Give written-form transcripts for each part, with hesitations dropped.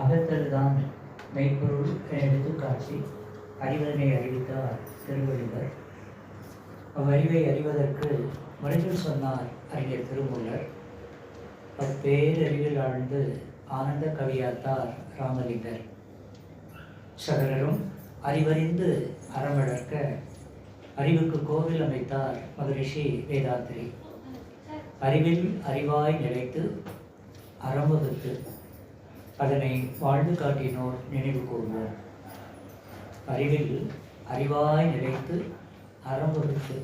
அகத்தல்தான் மெய்ப்பொருள் என எடுத்துக்காட்டி அறிவதனை அறிவித்தார் திருவள்ளுவர். அவ்வறிவை அறிவதற்கு வழிகள் சொன்னார் அறிஞர் திருமூலர். அப்பேரறிவில் ஆழ்ந்து ஆனந்த கவியாத்தார் ராமலிங்கர். சகலரும் அறிவறிந்து அறமழக்க அறிவுக்கு கோவில் அமைத்தார் மகரிஷி வேதாத்திரி. அறிவில் அறிவாய் நிலைத்து அறம்பகுத்து அதனை வாழ்ந்து காட்டினோர் நினைவு கூர்வோம். அறிவில் அறிவாய் நிலைத்து அறம்பகுத்து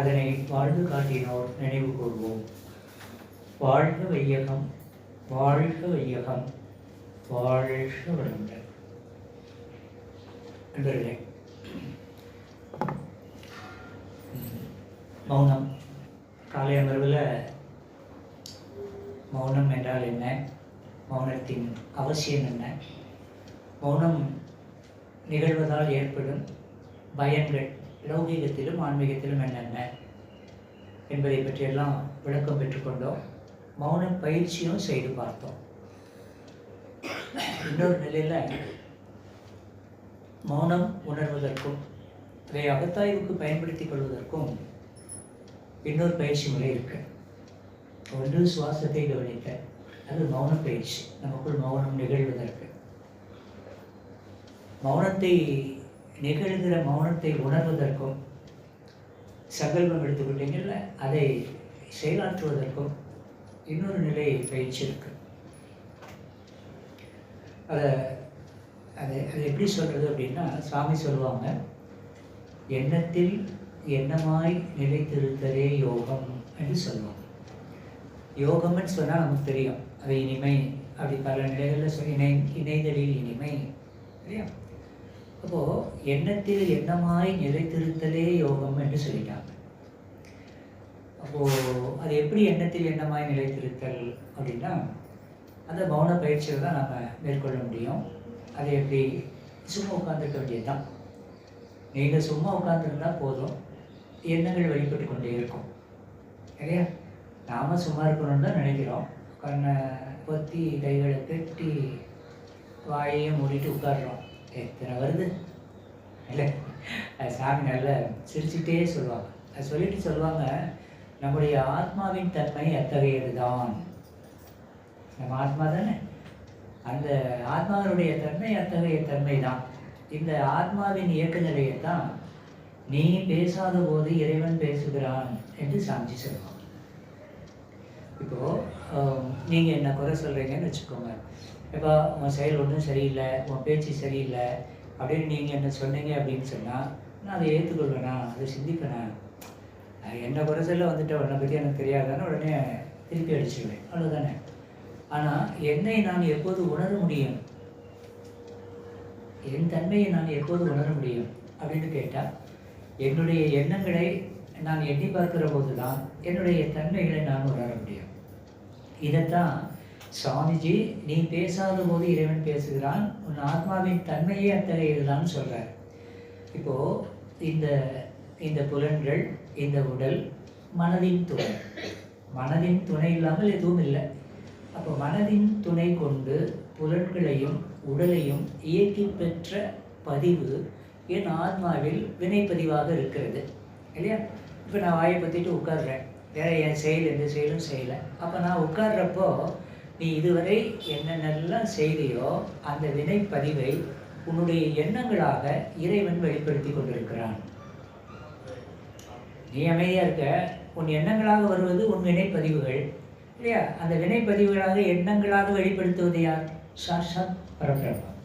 அதனை வாழ்ந்து காட்டினோர் நினைவு கூர்வோம். வாழ்க வையகம், வாழ்க வையகம், வாழ்க வளமுடன். நண்பர்களே, மௌனம் காலை அமர்வில் மௌனம் என்றால் என்ன, மௌனத்தின் அவசியம் என்ன, மௌனம் நிகழ்வதால் ஏற்படும் பயன்கள் லௌகீகத்திலும் ஆன்மீகத்திலும் என்னென்ன என்பதை பற்றியெல்லாம் விளக்கம் பெற்றுக்கொண்டோம். மௌன பயிற்சியும் செய்து பார்த்தோம். இன்னொரு நிலையில் மௌனம் உணர்வதற்கும் அதை அகத்தாய்வுக்கு பயன்படுத்திக் கொள்வதற்கும் இன்னொரு பயிற்சி முறை இருக்கு. ஒன்று சுவாசத்தை கவனிக்க, அது மௌன பயிற்சி. நமக்குள் மௌனம் நிகழ்வதற்கு மௌனத்தை நிகழ்கிற மௌனத்தை உணர்வதற்கும் சங்கல்பம் எடுத்துக்கிட்டீங்கல்ல, அதை செயலாற்றுவதற்கும் இன்னொரு நிலை பயிற்சி இருக்கு. அதை அது அது எப்படி சொல்கிறது அப்படின்னா, சாமி சொல்லுவாங்க, எண்ணத்தில் எண்ணமாய் நிலைத்திருத்தலே யோகம் என்று சொல்லுவாங்க. யோகம்னு சொன்னால் நமக்கு தெரியும், அது இனிமை, அப்படி பல நிலைகளில் இணைதலில் இனிமை இல்லையா. அப்போது எண்ணத்தில் எண்ணமாய் நிலைத்திருத்தலே யோகம் என்று சொல்லிட்டாங்க. அப்போது அது எப்படி எண்ணத்தில் எண்ணமாய் நிலைத்திருத்தல் அப்படின்னா, அந்த மௌன பயிற்சியில் தான் நம்ம மேற்கொள்ள முடியும். அது எப்படி? சும்மா உட்காந்துருக்க வேண்டியது தான். நீங்கள் சும்மா உட்காந்துருந்தால் போதும், எண்ணங்கள் வெளிப்பட்டு கொண்டே இருக்கும் இல்லையா. நாம் சும்மா இருக்கணும்னு தான் நினைக்கிறோம். கண்ணை பொத்தி கைகளை கட்டி வாயையும் மூடிட்டு உட்காடுறோம். எத்தனை வருது இல்லை. சாமி நல்லா சிரிச்சுட்டே சொல்லுவாங்க. அது சொல்லிட்டு சொல்லுவாங்க, நம்முடைய ஆத்மாவின் தன்மை அத்தகையது தான். நம்ம ஆத்மா தானே, அந்த ஆத்மாவினுடைய தன்மை அத்தகைய தன்மை தான். இந்த ஆத்மாவின் இயக்க நிலையை தான் நீ பேசாத போது இறைவன் பேசுகிறான் என்று சாமிஜி சொல்லுவாங்க. இப்போது நீங்கள் என்ன குறை சொல்கிறீங்கன்னு வச்சுக்கோங்க. இப்போ உன் செயல் ஒன்றும் சரியில்லை, உன் பேச்சு சரியில்லை அப்படின்னு நீங்கள் என்ன சொன்னீங்க அப்படின்னு சொன்னால், நான் அதை ஏற்றுக்கொள்வேனா, அதை சிந்திப்பேனா? என்ன குறை சொல்ல வந்துட்டு உன்னை பற்றி எனக்கு தெரியாதானே உடனே திருப்பி அடிச்சுடுவேன், அவ்வளோதானே. ஆனால் என்னை நான் எப்போது உணர முடியும், என் தன்மையை நான் எப்போது உணர முடியும் அப்படின்னு கேட்டால், என்னுடைய எண்ணங்களை நான் எண்ணி பார்க்கிற போது தான் என்னுடைய தன்மைகளை நான் உணர முடியும். இதைத்தான் சுவாமிஜி, நீ பேசாத போது இறைவன் பேசுகிறான், உன் ஆத்மாவின் தன்மையே அத்தகையதுதான் சொல்கிறார். இப்போது இந்த புலன்கள், இந்த உடல் மனதின் துணை. மனதின் துணை இல்லாமல் எதுவும் இல்லை. அப்போ மனதின் துணை கொண்டு புலன்களையும் உடலையும் இயக்கி பெற்ற பதிவு என் ஆத்மாவில் வினைப்பதிவாக இருக்கிறது இல்லையா. இப்போ நான் வாயை பற்றிட்டு உட்கார்றேன், வேறு என் செயல் எந்த செயலும் செய்யலை. அப்போ நான் உட்கார்றப்போ நீ இதுவரை என்னென்னலாம் செய்தியோ அந்த வினைப்பதிவை உன்னுடைய எண்ணங்களாக இறைவன் வெளிப்படுத்தி கொண்டிருக்கிறான். நீ அமைதியாக இருக்க, உன் எண்ணங்களாக வருவது உன் வினைப்பதிவுகள் இல்லையா. அந்த வினைப்பதிவுகளாக எண்ணங்களாக வெளிப்படுத்துவது யார்? சாட்சாத் பரபிரம்மம்.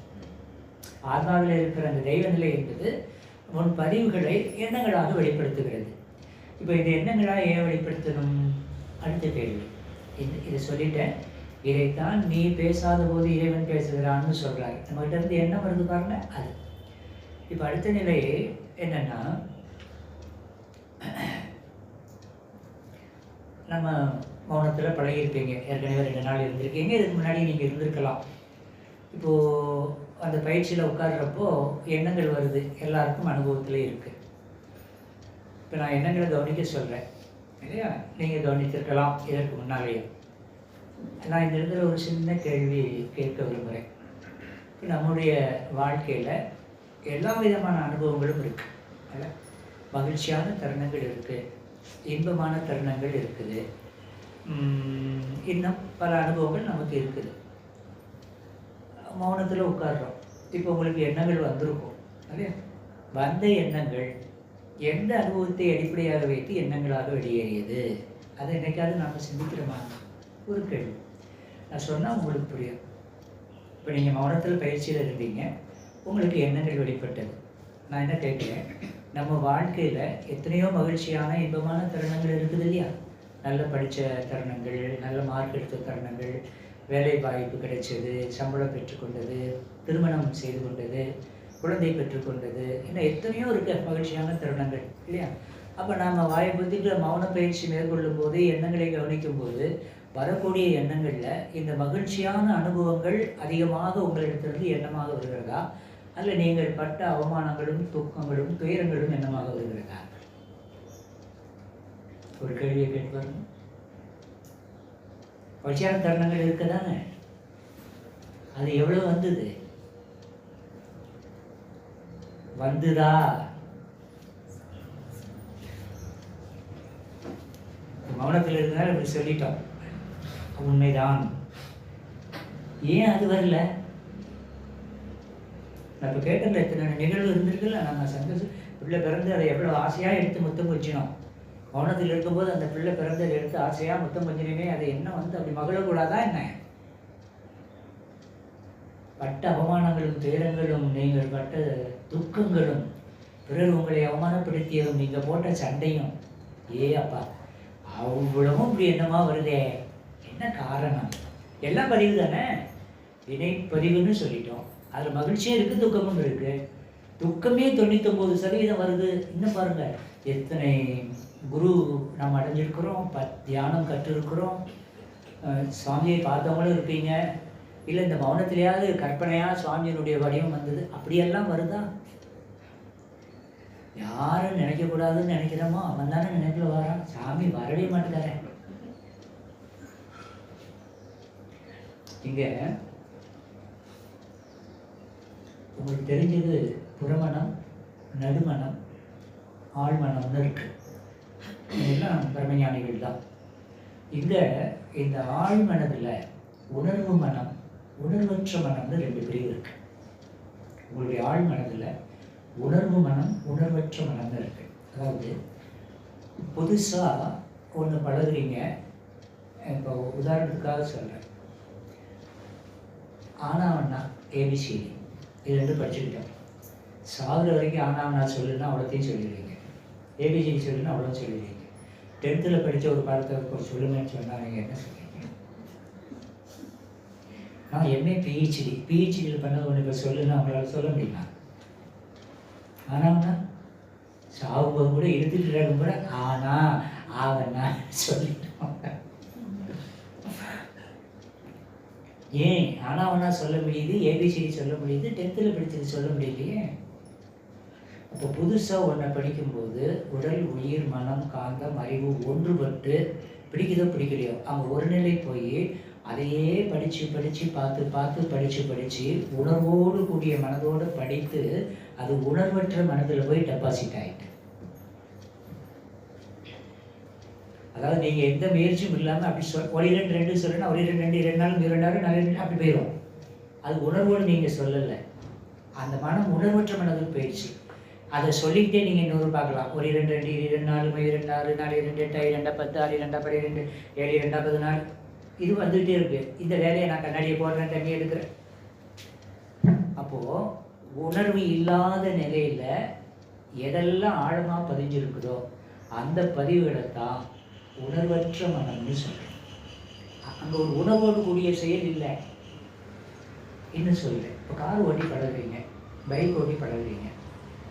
ஆத்மாவில் இருக்கிற அந்த தெய்வ நிலை என்பது உன் பதிவுகளை எண்ணங்களாக வெளிப்படுத்துகிறது. இப்போ இந்த எண்ணங்களாக ஏன் வெளிப்படுத்தணும்? அடுத்த கேள்வி. இதை சொல்லிட்டேன். இதைத்தான் நீ பேசாத போது இறைவன் பேசுகிறான்னு சொல்கிறாரு. நம்மகிட்ட இருந்து எண்ணம் வருது பாருங்க, அது. இப்போ அடுத்த நிலை என்னன்னா, நம்ம மௌனத்தில் பழகிருப்பீங்க, ஏற்கனவே 2 நாள் இருந்திருக்கீங்க, இதுக்கு முன்னாடி நீங்கள் இருந்திருக்கலாம். இப்போது அந்த பயிற்சியில் உட்கார்றப்போ எண்ணங்கள் வருது, எல்லாருக்கும் அனுபவத்தில் இருக்குது. இப்போ நான் எண்ணங்களை கவனிக்க சொல்கிறேன் இல்லையா, நீங்கள் கவனித்திருக்கலாம் இதற்கு முன்னாலேயே. நான் இந்த இடத்துல ஒரு சின்ன கேள்வி கேட்க விரும்புகிறேன். நம்முடைய வாழ்க்கையில் எல்லா விதமான அனுபவங்களும் இருக்குது. அதில் மகிழ்ச்சியான தருணங்கள் இருக்குது, இன்பமான தருணங்கள் இருக்குது, இன்னும் பல அனுபவங்கள் நமக்கு இருக்குது. மௌனத்தில் உட்கார்றோம். இப்போ உங்களுக்கு எண்ணங்கள் வந்திருக்கும் இல்லையா? வந்த எண்ணங்கள் எந்த அனுபவத்தை அடிப்படையாக வைத்து எண்ணங்களாக வெளியேறியது, அதை என்னைக்காவது நாம் சிந்திக்கிறோமா? ஒரு கேள்வி. நான் சொன்னால் உங்களுக்கு புரியும். இப்போ நீங்கள் மௌனத்தில் பயிற்சியில் இருந்தீங்க, உங்களுக்கு எண்ணங்கள் வெளிப்பட்டது. நான் என்ன கேட்குறேன், நம்ம வாழ்க்கையில் எத்தனையோ மகிழ்ச்சியான இன்பமான தருணங்கள் இருக்குது இல்லையா? நல்ல படித்த தருணங்கள், நல்ல மார்க் எடுத்த தருணங்கள், வேலை வாய்ப்பு கிடைச்சது, சம்பளம் பெற்றுக்கொண்டது, திருமணம் செய்து கொண்டது, குழந்தை பெற்றுக்கொண்டது, இன்னும் எத்தனையோ இருக்க மகிழ்ச்சியான தருணங்கள் இல்லையா? அப்போ நாம் வாயை பற்றிட்டு மௌன பயிற்சி மேற்கொள்ளும் போது, எண்ணங்களை கவனிக்கும் போது வரக்கூடிய எண்ணங்களில் இந்த மகிழ்ச்சியான அனுபவங்கள் அதிகமாக உங்களிடத்திலிருந்து எண்ணமாக வருகிறதா, அல்ல நீங்கள் பட்ட அவமானங்களும் துக்கங்களும் துயரங்களும் எண்ணமாக வருகிறதா? ஒரு கேள்வியை கேட்பாரு. மகிழ்ச்சியான தருணங்கள் இருக்கதானே? அது எவ்வளவு வந்தது? வந்துதா? மௌனத்தில் இருந்தாலும் இப்படி சொல்லிட்டோம், உண்மைதான். ஏன் அது வரல? நான் இப்போ கேட்டதில் எத்தனை நிகழ்வு இருந்திருக்குல்ல. நம்ம சந்தோஷம் பிள்ளை பிறந்து அதை எவ்வளோ ஆசையாக எடுத்து முத்தம் கொஞ்சினோம். மௌனத்தில் இருக்கும்போது அந்த பிள்ளை பிறந்ததை எடுத்து ஆசையாக முத்தம் கொஞ்சினமே, அதை என்ன வந்து அப்படி மகிழக்கூடாதா என்ன? பட்ட அவமானங்களும் துயரங்களும், நீங்கள் பட்ட துக்கங்களும், பிறர் உங்களை அவமானப்படுத்தியதும், நீங்கள் போட்ட சண்டையும், அப்பா அவ்வளவும் இப்படி என்னமா வருதே, என்ன காரணம்? எல்லாம் பதிவு தானே, வினைப்பதிவுன்னு சொல்லிட்டோம். அதில் மகிழ்ச்சியும் இருக்குது, துக்கமும் இருக்குது. துக்கமே 99% வருது. இன்னும் பாருங்கள், எத்தனை குரு நாம் அடைஞ்சிருக்கிறோம், தியானம் கற்றுருக்கிறோம், சுவாமியை பார்த்தவங்களும் இருப்பீங்க. இல்லை இந்த மௌனத்திலேயாவது கற்பனையாக சுவாமியினுடைய வடிவம் வந்தது, அப்படியெல்லாம் வருதா? யாரும் நினைக்கக்கூடாதுன்னு நினைக்கிறோமோ அவன் தானே நினைக்கல வரான். சாமி வரவே மாட்டேங்கார. இங்கே உங்களுக்கு தெரிஞ்சது புறமணம், நடுமணம், ஆழ்மனம்னு இருக்கு. இதெல்லாம் பிரம்மஞானிகள் தான். இங்கே இந்த ஆழ்மனதில் உணர்வு மனம், உணர்வற்ற மனம்னு 2 பிரிவு இருக்கு. உங்களுடைய ஆழ்மனதில் உணர்வு மனம், உணர்வற்ற மனம்னு இருக்கு. அதாவது புதுசாக ஒன்று பழகுறீங்க. இப்போ உதாரணத்துக்காக சொல்கிறேன், ஆனாவண்ணா ஏபிசிடி இது 2 படிச்சுக்கிட்டோம். சாகுற வரைக்கும் ஆனாவண்ணா சொல்லுன்னா அவ்வளோத்தையும் சொல்லிடுவீங்க, ஏபிசிடி சொல்லுன்னா அவ்வளோ சொல்லிடுவீங்க. 10th படித்த ஒரு பாடத்தை சொல்லுங்கன்னு சொன்னால் நீங்கள் என்ன சொல்லுவீங்க? நான் எம்ஏ பிஹெச்டியில் பண்ண ஒன்று இப்போ சொல்லுன்னா அவங்களால சொல்ல முடியுமா? ஆனாவண்ணா சாகும்போது கூட எடுத்துட்டு இருக்கும் கூட ஆனா ஆவண்ணா சொல்லிட்டோம். ஏன் ஆனாவண்ணா சொல்ல முடியுது, ஏபிசிடி சொல்ல முடியுது, 10th படித்தது சொல்ல முடியலையே? அப்போ புதுசாக ஒன்றை படிக்கும்போது உடல், உயிர், மனம், காந்தம், அறிவு ஒன்றுபட்டு பிடிக்குதோ பிடிக்கலையோ அவங்க ஒரு நிலை போய் அதையே படித்து படித்து உணர்வோடு கூடிய மனதோடு படித்து அது உணர்வற்ற மனதில் போய் டெபாசிட் ஆகிட்டு. அதாவது நீங்கள் எந்த முயற்சியும் இல்லாமல் அப்படி ஒரு 2 சொல்லணும், ஒரு 2 நாள் 2 நாள் அப்படி போயிடும். அது உணர்வோடு நீங்கள் சொல்லலை, அந்த மனம் உணர்வற்ற மனதில் போயிடுச்சு. அதை சொல்லிக்கிட்டே நீங்கள் இன்னொரு பார்க்கலாம். ஒரு 2 4 2 4 4 2 8 2 10 6 2 12 7 2 14 இது வந்துகிட்டே இருக்கு. இந்த வேலையை நான் கண்ணாடியை போடுறேன், தண்ணி எடுக்கிறேன். அப்போது உணர்வு இல்லாத நிலையில் எதெல்லாம் ஆழமாக பதிஞ்சிருக்குதோ அந்த பதிவுகளை தான் உணர்வற்ற மனம்னு சொல்கிறேன். அங்கே ஒரு உணர்வோடு கூடிய செயல் இல்லை. இன்னும் சொல்கிறேன், இப்போ கார் ஓட்டி பழகுறீங்க, பைக் ஓட்டி பழகுறீங்க,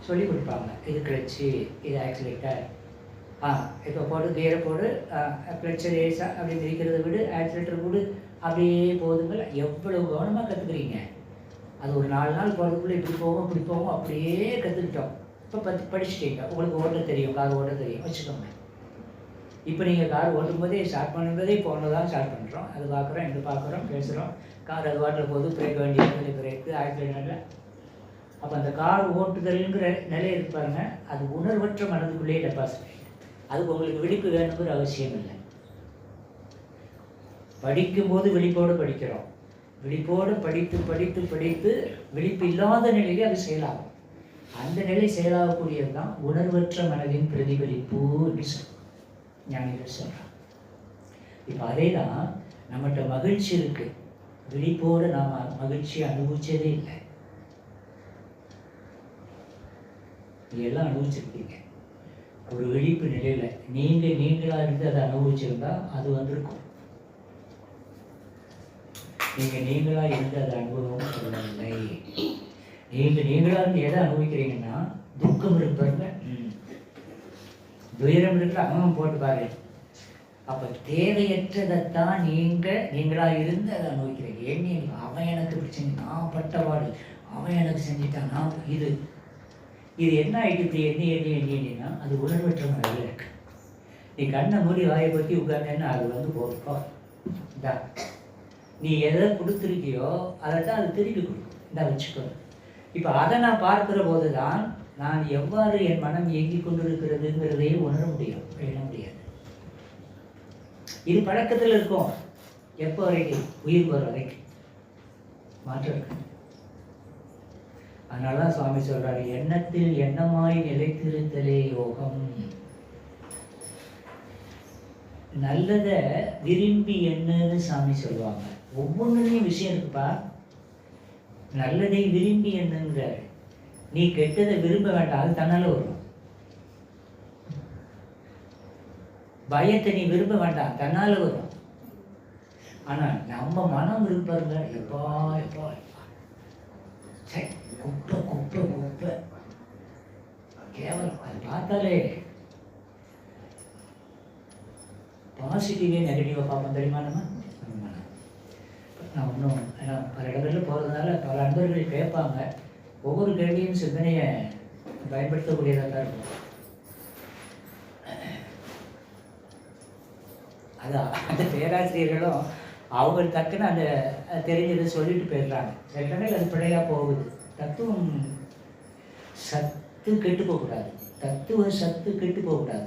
சொல்லி கொடுப்பாங்க. இது கிளச்சு, இது ஆக்சிலேட்டர், இப்போ போடு, கியரை போடு, கிளச்சர் ஏசா அப்படி இருக்கிறத விடு, ஆக்சிலேட்டர் கூடு, அப்படியே போதுங்கள். எவ்வளோ கவனமாக கற்றுக்குறீங்க. அது ஒரு 4 நாள் போகிறதுக்குள்ளே இப்படி போகும் அப்படியே கற்றுக்கிட்டோம். இப்போ படிச்சுட்டீங்க, உங்களுக்கு ஓட்ட தெரியும், கார் ஓட்ட தெரியும் வச்சுக்கோங்க. இப்போ நீங்கள் கார் ஓட்டும்போதே ஸ்டார்ட் பண்ணும்போதே ஃபோனில் தான் ஸ்டார்ட் பண்ணுறோம். அது பார்க்குறோம், இங்கே பார்க்குறோம், பேசுகிறோம். கார் அது வாட்டில் போகுது, பிரேக் வேண்டிய இடத்துல பிரேக்கு, ஆக்சிடென்ட்டில். அப்போ அந்த கார் ஓட்டுதல்ங்கிற நிலை இருப்பாருங்க, அது உணர்வற்ற மனதுக்குள்ளேயே டெபாசிட். அதுக்கு உங்களுக்கு விழிப்பு வேணுங்கிற அவசியம் இல்லை. படிக்கும்போது விழிப்போடு படிக்கிறோம். விழிப்போடு படித்து படித்து படித்து விழிப்பு இல்லாத நிலையிலே அது செயலாகும். அந்த நிலை செயலாகக்கூடியது தான் உணர்வற்ற மனதின் பிரதிபலிப்பு என்று ஞானிகள் சொல்கிறான். இப்போ அதே தான் நம்மகிட்ட மகிழ்ச்சி இருக்குது, விழிப்போடு நாம் மகிழ்ச்சியை அனுபவிச்சதே இல்லை. எல்லாம் அனுபவிச்சிருக்கீங்க. ஒரு விழிப்பு நிலையில் நீங்களாக இருந்து அதை அனுபவிச்சிருந்தா அது வந்திருக்கும். நீங்களாக இருந்து அதை அனுபவம் சொல்லவில்லை. நீங்களாக இருந்து எதை அனுபவிக்கிறீங்கன்னா, துக்கம் இருப்பாருங்க, துயரம் இருக்கிற போட்டு பாரு. அப்போ தேவையற்றதைத்தான் நீங்களாக இருந்து அதை அனுபவிக்கிறீங்க. ஏன்னு அவன் எனக்கு பிரச்சனை, நான் பட்டவாடு, அவன் எனக்கு செஞ்சுட்டான், நான் இது என்ன ஆகிட்டு இப்படி எண்ணினா அது உணர்வற்ற மனதில் இருக்கு. நீ கண்ணை மூடி வாயை பற்றி உட்கார்ந்தேன்னா அது போகும். இந்தா நீ எதை கொடுத்துருக்கியோ அதைத்தான் அது திருப்பி கொடுக்கும். இந்தா வச்சுக்கோ. இப்போ அதை நான் பார்க்கிற போது தான் நான் எவ்வாறு என் மனம் இயங்கி கொண்டிருக்கிறதுங்கிறதையே உணர முடியும், எண்ண முடியாது. இது பழக்கத்தில் இருக்கும். எப்போ வரைக்கும்? உயிர் வர வரைக்கும் மாற்றம் இருக்கு. அதனால தான் சுவாமி சொல்றாரு, எண்ணத்தில் எண்ணமாய் நிலைத்திருத்தலே யோகம். நல்லதை விரும்பி எண்ணுன்னு சாமி சொல்லுவாங்க. ஒவ்வொன்றுலையும் விஷயம் இருக்குப்பா. நல்லதை விரும்பி எண்ணுங்கிறாரு. நீ கெட்டதை விரும்ப வேண்டாம், அது தன்னால வரும். பயத்தை நீ விரும்ப வேண்டாம், தன்னால வரும். ஆனா நம்ம மனம் விரும்புங்க, எப்பா எப்பா சரி குப்பை குப்பை குப்பை கேவலம். அது பார்த்தாலே பாசிட்டிவே நெகட்டிவாக பார்ப்போம் தெரியுமா? நான் ஒன்றும் பல இடங்களில் போகிறதுனால பல அன்பர்கள் கேட்பாங்க. ஒவ்வொரு கேள்வியும் சிந்தனையை பயன்படுத்தக்கூடியதாக தான் இருக்கும். அதான் அந்த பேராசிரியர்களும் அவங்க டக்குன்னு அந்த தெரிஞ்சதை சொல்லிட்டு போயிடுறாங்க. சில இடங்கள் அது பிழையாக போகுது. தத்துவம் சத்து கெட்டு போகக்கூடாது, தத்துவ சத்து கெட்டு போகக்கூடாது.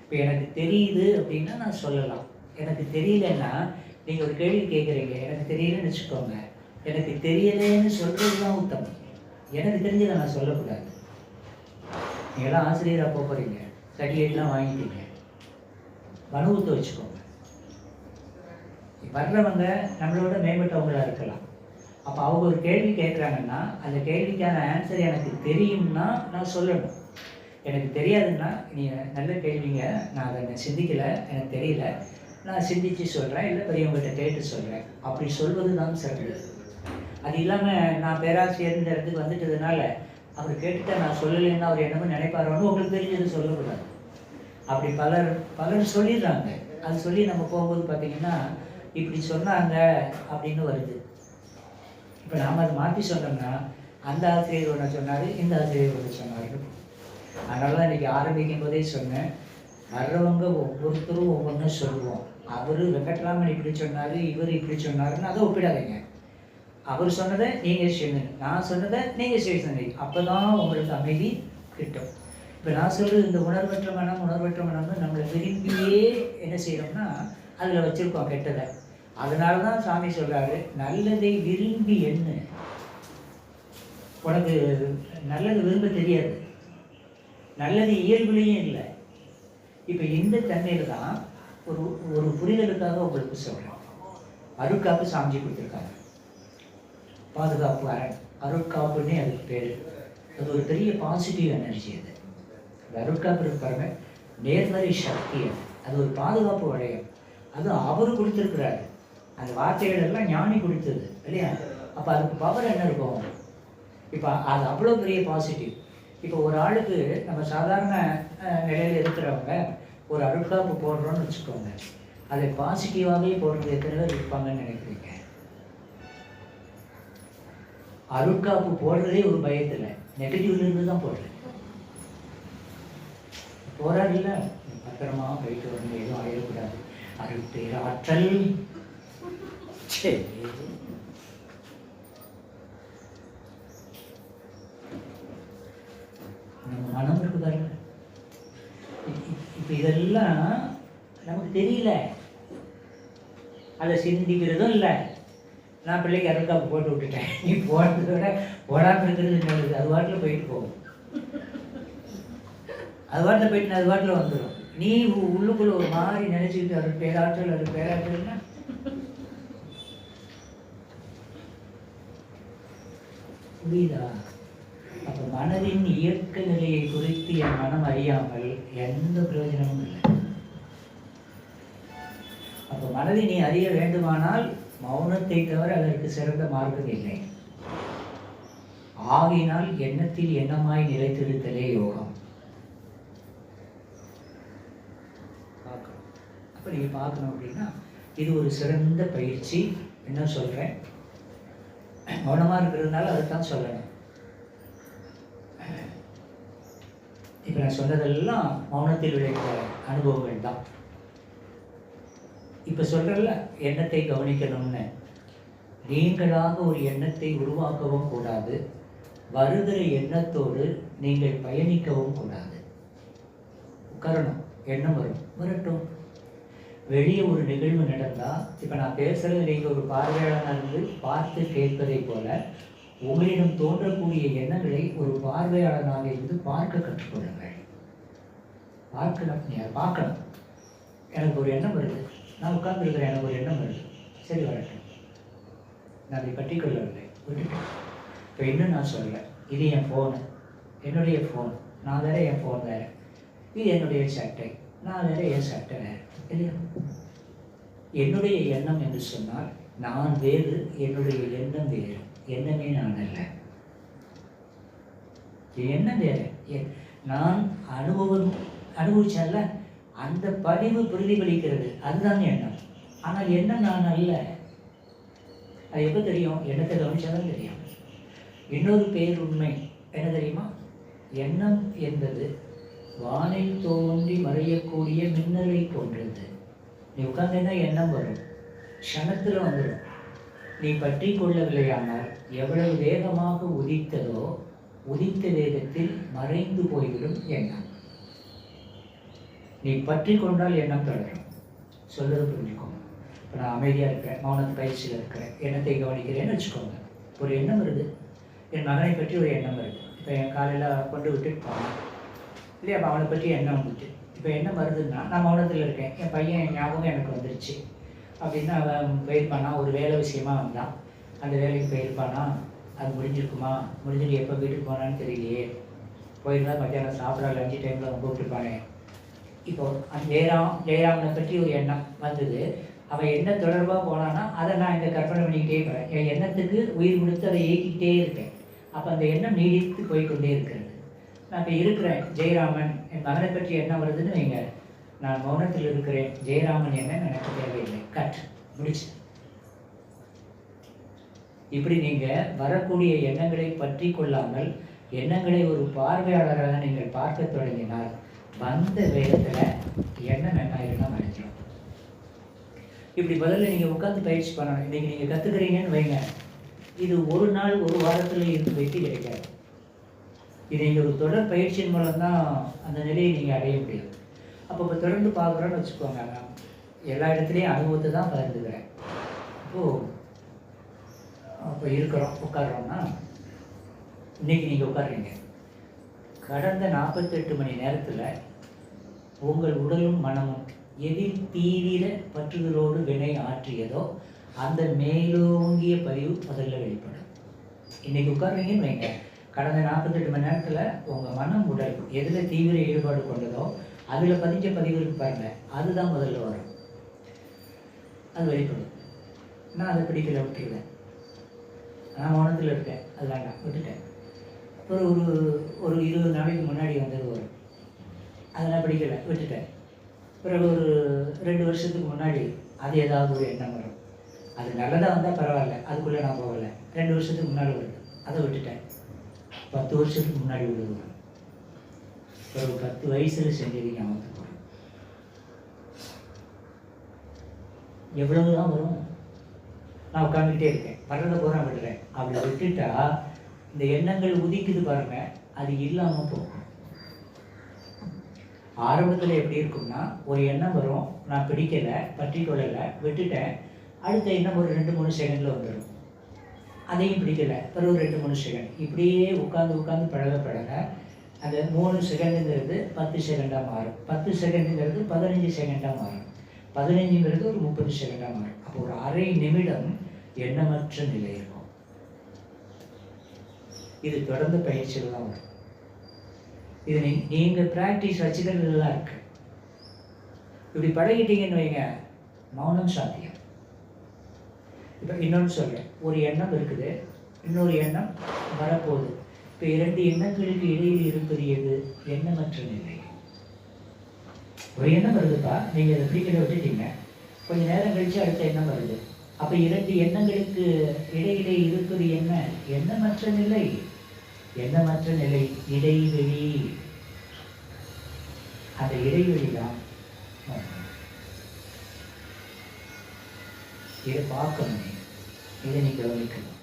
இப்போ எனக்கு தெரியுது அப்படின்னா நான் சொல்லலாம். எனக்கு தெரியலன்னா நீங்கள் ஒரு கேள்வி கேட்குறீங்க, எனக்கு தெரியலன்னு வச்சுக்கோங்க. எனக்கு தெரியலேன்னு சொல்கிறது தான் உத்தமம். எனக்கு தெரிஞ்சதை நான் சொல்லக்கூடாது. நீங்களாம் ஆசிரியராக போகிறீங்க, சர்டிஃபிகேட்லாம் வாங்கிட்டீங்க, அனுபவத்தை வச்சுக்கோங்க. வர்றவங்க நம்மளோட மேம்பட்டவங்களாக இருக்கலாம். அப்போ அவங்க ஒரு கேள்வி கேட்குறாங்கன்னா அந்த கேள்விக்கான ஆன்சர் எனக்கு தெரியும்னா நான் சொல்லணும். எனக்கு தெரியாதுன்னா நீ நல்ல கேள்விங்க, நான் அதை சிந்திக்கலை, எனக்கு தெரியல, நான் சிந்தித்து சொல்கிறேன், இல்லை பெரியவங்ககிட்ட கேட்டு சொல்கிறேன், அப்படி சொல்வது தான் சிறப்பு. அது இல்லாமல் நான் பேராசிரியர் இந்த இடத்துக்கு வந்துட்டதுனால அவர் கேட்டுட்டா நான் சொல்லலைன்னா அவர் என்னமோ நினைப்பாரோன்னு உங்களுக்கு தெரிஞ்சது சொல்லக்கூடாது. அப்படி பலர் சொல்லிடுறாங்க. அது சொல்லி நம்ம போகும்போது பார்த்திங்கன்னா இப்படி சொன்னாங்க அப்படின்னு வருது. இப்போ நாம் அதை மாற்றி சொன்னோம்னா அந்த ஆசிரியர் ஒன்று சொன்னார், இந்த ஆசிரியர் ஒன்று சொன்னார். அதனால தான் இன்றைக்கி ஆரம்பிக்கும் போதே சொன்னேன், வர்றவங்க ஒவ்வொருத்தரும் ஒவ்வொன்றும் சொல்லுவோம். அவர் வெங்கட்ராமன் இப்படி சொன்னார், இவர் இப்படி சொன்னாருன்னு அதை ஒப்பிடாதீங்க. அவர் சொன்னதை நீங்கள் செய்யுங்க, நான் சொன்னதை நீங்கள் செய்யுங்க. அப்போ தான் உங்களுக்கு அமைதி கிட்டும். இப்போ நான் சொல்கிறது இந்த உணர்வற்ற மனம்னு நம்மளை விரும்பியே என்ன செய்யறோம்னா அதில் வச்சுருக்கோம் கெட்டதை. அதனால தான் சாமி சொல்கிறாரு, நல்லதை விரும்பி எண்ணு. உனக்கு நல்லது விரும்ப தெரியாது, நல்லது இயல்புலேயும் இல்லை. இப்போ இந்த தன்மையில் தான் ஒரு புரிதலுக்காக உங்களுக்கு சொல்கிறேன். அருட்காப்பு சாமிஜி கொடுத்துருக்காங்க, பாதுகாப்பு அரண், அருட்காப்புன்னே அதுக்கு பேர். அது ஒரு பெரிய பாசிட்டிவ் எனர்ஜி. அது அருட்காப்பு இருப்பாருங்க, நேர்மறை சக்தி. அது ஒரு பாதுகாப்பு வளையம். அது அவர் கொடுத்துருக்கிறாரு. அந்த வார்த்தைகள் எல்லாம் ஞானி கொடுத்தது இல்லையா? அப்போ அதுக்கு பவர் என்ன இருக்கும்? இப்போ அது அவ்வளோ பெரிய பாசிட்டிவ். இப்போ ஒரு ஆளுக்கு நம்ம சாதாரண நிலையில் இருக்கிறவங்க ஒரு அருட்காப்பு போடுறோன்னு வச்சுக்கோங்க, அதை பாசிட்டிவாகவே போடுறது எத்தனை பேர் இருப்பாங்கன்னு நினைக்கிறீங்க? அருட்காப்பு போடுறதே ஒரு பயத்தில் நெகட்டிவ்லேருந்து தான் போடுறேன். போறாரு இல்லை, பத்திரமா போயிட்டு வரணும், எதுவும் ஆயிடக்கூடாது. அருட்பேராற்றல். சரி, நம்ம மனம் இருக்கு பாருங்க. இப்போ இதெல்லாம் நமக்கு தெரியல, அதை சிந்திக்கிறதும் இல்லை. நான் பிள்ளைக்கு அருள்காப்பு போட்டு விட்டுட்டேன், நீ போடுறத விட போடாமல் இருக்கிறது நல்லது. அது வாட்டில் போயிட்டு போகும், அது வாட்டில் போயிட்டு அது வாட்டில் வந்துடும். நீ உள்ளுக்குள்ள ஒரு மாதிரி நினைச்சுக்கிட்டு அது பேராற்றல், அது பேராற்றல்னா புரியுதா? அப்போ மனதின் இயக்க நிலையை குறித்து என் மனம் அறியாமல் எந்த பிரயோஜனமும் இல்லை. அப்போ மனதை நீ அறிய வேண்டுமானால் மௌனத்தை தவிர அதற்கு சிறந்த மார்க்கம் இல்லை. ஆகினால் எண்ணத்தில் எண்ணமாய் நிலைத்திருத்தலே யோகம். பார்க்கணும். அப்போ நீங்கள் பார்க்கணும் அப்படின்னா இது ஒரு சிறந்த பயிற்சி. என்ன சொல்கிறேன், மௌனமாக இருக்கிறதுனால அதைத்தான் சொல்லணும். இப்போ நான் சொன்னதெல்லாம் மௌனத்தில் விளைந்த அனுபவங்கள் தான். இப்போ சொல்கிறல்ல, எண்ணத்தை கவனிக்கணும்னு. நீங்களாக ஒரு எண்ணத்தை உருவாக்கவும் கூடாது, வருகிற எண்ணத்தோடு நீங்கள் பயணிக்கவும் கூடாது. உட்காரணும், எண்ணம் வரும், வரட்டும். வெளியே ஒரு நிகழ்வு நடந்தால், இப்போ நான் பேசுகிறது நீங்கள் ஒரு பார்வையாளனாக இருந்து பார்த்து கேட்பதை போல உங்களிடம் தோன்றக்கூடிய எண்ணங்களை ஒரு பார்வையாளனாக இருந்து பார்க்க கற்றுக்கொள்ளுங்கள். பார்க்கணும், நீங்கள் பார்க்கணும். எனக்கு ஒரு எண்ணம் வருது, நான் உட்கார்ந்துருக்கிறேன், எனக்கு ஒரு எண்ணம் வருது, சரி வரட்டும், நான் அதை பற்றி கொள்ளவில்லை, விட்டுட்டேன். இப்போ இன்னும் நான் சொல்லலை, இது என் ஃபோனு, என்னுடைய ஃபோன், நான் வேறு, என் ஃபோன் வேறு, இது என்னுடைய சட்டை, நான் வேறு, என் சட்டை வேறு இல்லையா? என்னுடைய எண்ணம் என்று சொன்னால் நான் வேறு, என்னுடைய எண்ணம் வேறு. எண்ணமே நான் அல்ல, எண்ணம் வேறு. நான் அனுபவிச்சேன்ல, அந்த பதிவு பிரதிபலிக்கிறது, அதுதான் எண்ணம். ஆனால் எண்ணம் நான் அல்ல. அது எப்போ தெரியும்? எண்ணத்தை கவனிச்சாதான் தெரியும். இன்னொரு பேர் உண்மை என்ன தெரியுமா? எண்ணம் என்பது வானில் தோன்றி மறையக்கூடிய மின்னலை போன்றது. நீ உட்கார்ந்தா எண்ணம் வரும், க்ஷணத்தில் வந்துடும். நீ பற்றி கொள்ளவில்லையானால் எவ்வளவு வேகமாக உதித்ததோ உதித்த வேகத்தில் மறைந்து போய்விடும் எண்ணம். நீ பற்றி கொண்டால் எண்ணம் தொடரும். சொல்றது புரிஞ்சுக்கோங்க. இப்போ நான் அமைதியாக இருக்கிறேன், மௌனத்து பயிற்சியில் இருக்கிறேன், எண்ணத்தை கவனிக்கிறேன்னு வச்சுக்கோங்க. ஒரு எண்ணம் வருது, என் மகனை பற்றி ஒரு எண்ணம் வருது. இப்போ என் காலையில் கொண்டு விட்டுட்டு போனேன் இல்லையா, அப்போ அவனை பற்றி எண்ணம் வந்துட்டு, இப்போ என்ன வருதுன்னா நான் மௌனத்தில் இருக்கேன், என் பையன் ஞாபகம் எனக்கு வந்துருச்சு அப்படின்னா அவன் போயிருப்பானா, ஒரு வேலை விஷயமா வந்தான், அந்த வேலைக்கு போயிருப்பானா, அது முடிஞ்சிருக்குமா, முடிஞ்சுட்டு எப்போ வீட்டுக்கு போனான்னு தெரியலையே, போயிருந்தா மத்தியானம் சாப்பிட லஞ்சு டைமில் அவன் கூப்பிட்டுருப்பானே. இப்போ அந்த ஜெயராமனை பற்றி ஒரு எண்ணம் வந்தது, அவன் என்ன தொடர்பாக போனான்னா அதை நான் இந்த கற்பனை பண்ணிக்கிட்டே போகிறேன். என் எண்ணத்துக்கு உயிர் கொடுத்து அதை இயக்கிக்கிட்டே இருக்கேன். அப்போ அந்த எண்ணம் நீடித்து போய்கொண்டே இருக்கிறது. நான் இப்போ இருக்கிறேன், ஜெயராமன் என் மகனை பற்றி என்ன வருதுன்னு வைங்க, நான் மௌனத்தில் இருக்கிறேன், ஜெயராமன் என்ன எனக்கு தேவையில்லை, கட், முடிச்சு. இப்படி நீங்கள் வரக்கூடிய எண்ணங்களை பற்றி கொள்ளாமல் எண்ணங்களை ஒரு பார்வையாளராக நீங்கள் பார்க்க தொடங்கினால் வந்த வேகத்தில் எண்ணம் என்ன எண்ணம் அழிஞ்சிடும். இப்படி முதல்ல நீங்கள் உட்காந்து பயிற்சி பண்ணணும். இன்றைக்கி நீங்கள் கற்றுக்கிறீங்கன்னு வைங்க, இது ஒரு நாள் ஒரு வாரத்தில் இருந்து வெற்றி கிடைக்காது. இது நீங்கள் ஒரு தொடர் பயிற்சியின் மூலம்தான் அந்த நிலையை நீங்கள் அடைய முடியும். அப்போ இப்போ தொடர்ந்து பார்க்குறோன்னு வச்சுக்கோங்க, நான் எல்லா இடத்துலையும் அனுபவத்தை தான் பகிர்ந்துக்கிறேன். அப்போ இருக்கிறோம், உட்காடுறோம்னா இன்றைக்கி நீங்கள் உட்காடுறீங்க, கடந்த 48 மணி நேரத்தில் உங்கள் உடலும் மனமும் எதில் தீவிர பற்றுதலோடு வினை ஆற்றியதோ அந்த மேலோங்கிய பதிவு முதல்ல வெளிப்படும். இன்றைக்கி உட்காடுறீங்கன்னு வைங்க, கடந்த 48 மணி நேரத்தில் உங்கள் மனம் உடல் எதில் தீவிர ஈடுபாடு கொண்டதோ அதில் பதிஞ்ச பதிவு இருக்கு பாருங்க, அதுதான் முதல்ல வரும், அது வெளிப்படும். நான் அதை பிடிக்கல, விட்டுருவேன், நான் மௌனத்தில் இருக்கேன், அது வேண்டாம், விட்டுட்டேன். அப்புறம் ஒரு 20 நாளைக்கு முன்னாடி வந்தது வரும், அதெல்லாம் பிடிக்கலை, விட்டுட்டேன். பிறகு ஒரு 2 வருஷத்துக்கு முன்னாடி அது ஏதாவது ஒரு எண்ணம் வரும், அது நல்லதாக வந்தால் பரவாயில்ல, அதுக்குள்ளே நான் போகலை. 2 வருஷத்துக்கு முன்னாடி வருது, அதை விட்டுட்டேன். 10 வருஷத்துக்கு முன்னாடி உள்ளது வரும், ஒரு 10 வயசில் செஞ்சது ஞாபகத்துக்கு வரும். எவ்வளவு தான் வரும்? நான் உட்காந்துக்கிட்டே இருக்கேன், வர்றதை பூரா விடுறேன். அவளை விட்டுட்டா இந்த எண்ணங்கள் உதிக்குது பாருங்க, அது இல்லாமல் போகும். ஆரம்பத்தில் எப்படி இருக்கும்னா, ஒரு எண்ணம் வரும், நான் பிடிக்கலை, பற்றி கொள்ளலை, விட்டுட்டேன். அடுத்த எண்ணம் ஒரு 2-3 செகண்டில் வந்துடும். அதையும் பிடிக்கலை, பிறகு ஒரு 2-3 செகண்ட். இப்படியே உட்காந்து பழக அந்த 3 செகண்டுங்கிறது 10 செகண்டாக மாறும். 10 செகண்டுங்கிறது 15 செகண்டாக மாறும். 15ங்கிறது ஒரு 30 செகண்டாக மாறும். அப்போ ஒரு அரை நிமிடம் எண்ணமற்ற நிலை இருக்கும். இது தொடர்ந்து பயிற்சியில் தான் வரும். இது நீங்கள் ப்ராக்டிஸ் வச்சுக்கிறதுலாம் இருக்கு. இப்படி பழகிட்டீங்கன்னு வைங்க, மௌனம் சாத்தியம். இப்போ இன்னொன்று சொல்கிறேன், ஒரு எண்ணம் இருக்குது, இன்னொரு எண்ணம் வரப்போகுது. இப்போ 2 எண்ணங்களுக்கு இடையில் இருப்பது எது? எண்ணமற்ற நிலை. ஒரு எண்ணம் வருதுப்பா, நீங்கள் அதை பிடிக்கிற விட்டுட்டீங்க, கொஞ்சம் நேரம் கழித்து அடுத்த எண்ணம் வருது. அப்போ 2 எண்ணங்களுக்கு இடையிலே இருப்பது என்ன? எண்ணமற்ற நிலை. எண்ணமற்ற நிலை, இடைவெளி. அந்த இடைவெளி தான் இதை பார்க்கணும், இதை நீ கவனிக்கணும்.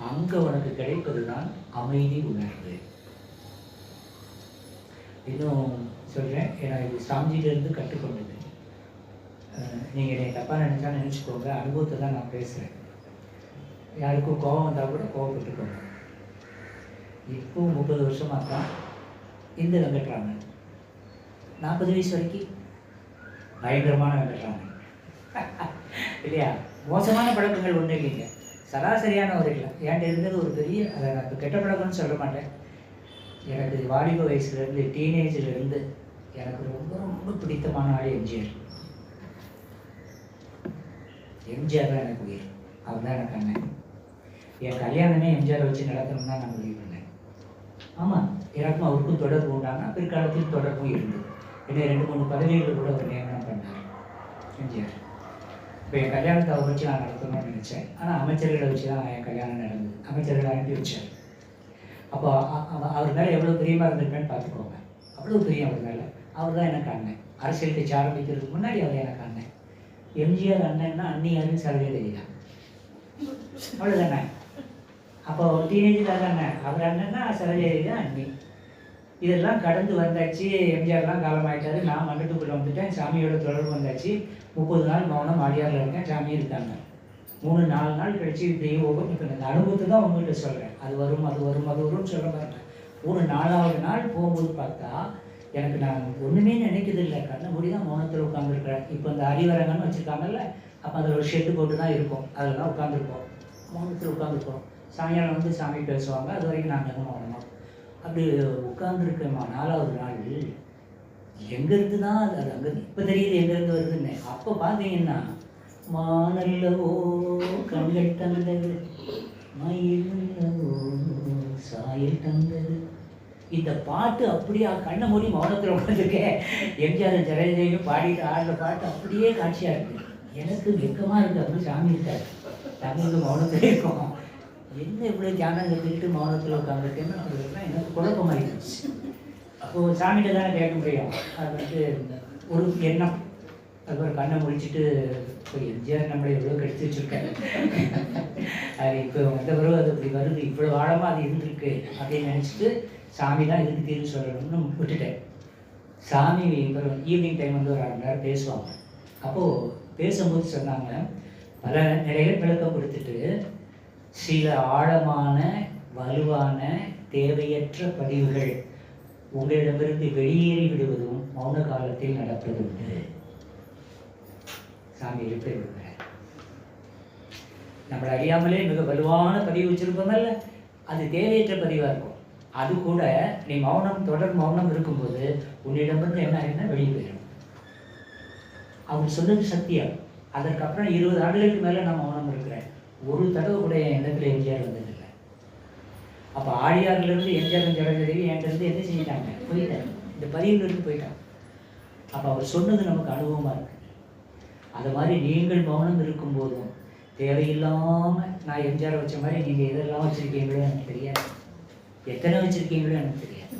அங்க உனக்கு கிடைப்பது தான் அமைதி உணர்வு. இன்னும் சொல்கிறேன், ஏன்னா இது சாமியிலிருந்து கற்றுக்கொண்டது. நீங்கள் என்னை தப்பாக நினச்சா நினச்சிக்கோங்க, அனுபவத்தை தான் நான் பேசுகிறேன். யாருக்கும் கோபம் வந்தால் கூட கோபப்பட்டுக்கோங்க. இப்போ 30 வருஷமாக தான் இந்த வெங்கட்ராமன், 40 வயசு வரைக்கும் பயங்கரமான வெங்கட்ராமன் இல்லையா? மோசமான பழக்கங்கள் ஒன்றும் இல்லைங்க, சராசரியான ஒரு இல்லை. என்கிட்ட இருந்தது ஒரு பெரிய, அதை நான் இப்போ கெட்ட பழக்கம்னு சொல்ல மாட்டேன். எனக்கு வாலிப வயசுலேருந்து, டீனேஜிலேருந்து எனக்கு ரொம்ப ரொம்ப பிடித்தமான ஆள் எம்ஜிஆர். எம்ஜிஆர் தான் எனக்கு உயிர், அவர் தான் எனக்கு அண்ணன். என் கல்யாணமே எம்ஜிஆர் வச்சு நடத்தணும்னு தான் நான் முடிவு பண்ணேன். ஆமாம், எனக்கும் அவருக்கும் தொடர்பு உண்டானா, பிற்காலத்தில் தொடர்பும் இருந்தது. என்னை 2-3 பதவிகள் கூட அவர் நியமனம் பண்ணார் எம்ஜிஆர். இப்போ என் கல்யாணத்தை அவர் வச்சு நான் நடத்தணும்னு நினச்சேன். ஆனால் அமைச்சர்களை வச்சு தான் என் கல்யாணம் நடந்தது. அமைச்சர்களை அனுப்பி வச்சார். அப்போ அவர் மேலே எவ்வளோ பிரியமாக இருந்திருப்பேன்னு பார்த்துக்கோங்க. அவ்வளோ பிரியம் அவர் மேலே. அவர் தான் எனக்கு அண்ணன். அரசியல் கட்சி ஆரம்பிக்கிறதுக்கு முன்னாடி அவர் எனக்கு அண்ணன். எம்ஜிஆர் அண்ணன்னா அண்ணியாருன்னு சரவே தெரியுதான், அவ்வளோதானே. அப்போ டீனேஜில் அண்ணன், அவர் அண்ணன்னா சரஜேரி தான் அண்ணி. இதெல்லாம் கடந்து வந்தாச்சு. எம்ஜிஆர்லாம் காலமாயிட்டாரு, நான் மண்டபத்துக்குள்ளே வந்துட்டேன், சாமியோட தொடர்பு வந்தாச்சு. 30 நாள் மௌனம் ஆடியாரில் இருக்கேன், சாமி இருக்காங்க. 3-4 நாள் கழிச்சு இப்படி ஒவ்வொரு, இப்போ இந்த அனுபவத்தை தான் உங்கள்கிட்ட சொல்கிறேன். அது வரும் அது வரும்னு சொல்ல மாட்டேன். 4வது நாள் போகும்போது பார்த்தா எனக்கு நான் ஒன்றுமே நினைக்கிறது இல்லை, கண்ணை மூடி தான் மௌனத்தில் உட்காந்துருக்கிறேன். இப்போ இந்த அறிவரங்கன்னு வச்சுருக்காங்கல்ல, அப்போ அதில் ஒரு ஷெட்டு போட்டு தான் இருக்கும், அதில் தான் உட்காந்துருப்போம், மௌனத்தில் உட்காந்துருப்போம். சாயங்காலம் வந்து சாமி பேசுவாங்க, அது வரைக்கும் நாங்கள் மௌனமாக அப்படி உட்காந்துருக்கேம்மா. 4வது நாள் எங்கேருந்து தான் அது அங்கே இப்போ தெரியுது எங்கேருந்து வருதுன்னு. அப்போ பார்த்தீங்கன்னா, மானல்லவோ கண்கள் தந்தது, மயிலவோ சாயல் தந்தது. இந்த பாட்டு அப்படியே கண்ணை மூடி மௌனத்தில் உட்காந்துருக்கேன். எம்ஜிஆர் ஜெயலலிதையும் பாடிட்டு ஆடுற பாட்டு அப்படியே காட்சியாக இருக்குது. எனக்கு வெக்கமாக இருக்குது. அப்படி சாமி இருக்காரு, தமிழுக்கு மௌனத்தில் இருக்கும். என்ன இப்படி தியானம் கற்றுக்கிட்டு மௌனத்தில் உட்காந்துருக்கேன்னு அப்படின்னா எனக்கு குழப்பமாகிடுச்சு. அப்போது சாமிகிட்ட தானே கேட்க முடியும். அது வந்து ஒரு எண்ணம், அது ஒரு கண்ணை முடிச்சுட்டு, இப்போ எம்ஜிஆர் நம்மளை எவ்வளோ கடிச்சு வச்சுருக்காரு, அது இப்போ வந்த பிறகு அது இப்படி வருது, இவ்வளோ ஆழமாக அது இருந்திருக்கு அப்படின்னு நினச்சிட்டு சாமி தான் இதுக்கு தீர்வு சொல்லணும்னு விட்டுட்டேன். சாமி இப்போ ஈவினிங் டைம் வந்து ஒரு 1/2 மணி நேரம் பேசுவாங்க. அப்போது பேசும்போது சொன்னாங்க, பல நிலைகள் விளக்கம் கொடுத்துட்டு, சில ஆழமான வலுவான தேவையற்ற பதிவுகள் உங்களிடமிருந்து வெளியேறி விடுவதும் மௌன காலத்தில் நடப்பதுண்டு. சாமி எழுப்பி விடுவார். நம்மளை அறியாமலே மிக வலுவான பதிவு வச்சிருப்போமல்ல, அது தேவையற்ற பதிவாக இருக்கும். அது கூட நீ தொடர் மௌனம் இருக்கும்போது உன்னிடமிருந்து என்ன வெளியே போயிடும். அவர் சொன்னது சத்தியம். அதற்கப்புறம் 20 ஆண்டுகளுக்கு மேலே நான் மௌனம் இருக்கிறேன். ஒரு தடவை கூட என் எண்ணத்தில் எம்ஜிஆர் வந்ததில்லை. அப்போ ஆழியார்லேருந்து எம்ஜிஆர் ஜெயலலிதா என்கிட்ட என்ன செஞ்சிட்டாங்க, போயிட்டாங்க, இந்த பதிவுலேருந்து போயிட்டாங்க. அப்போ அவர் சொன்னது நமக்கு அனுபவமாக இருக்குது. அது மாதிரி நீங்கள் மௌனம் இருக்கும்போதும் தேவையில்லாமல், நான் எம்ஜிஆர் வச்ச மாதிரி நீங்கள் எதெல்லாம் வச்சுருக்கீங்களோ எனக்கு தெரியாது, எத்தனை வச்சுருக்கீங்களோ எனக்கு தெரியாது.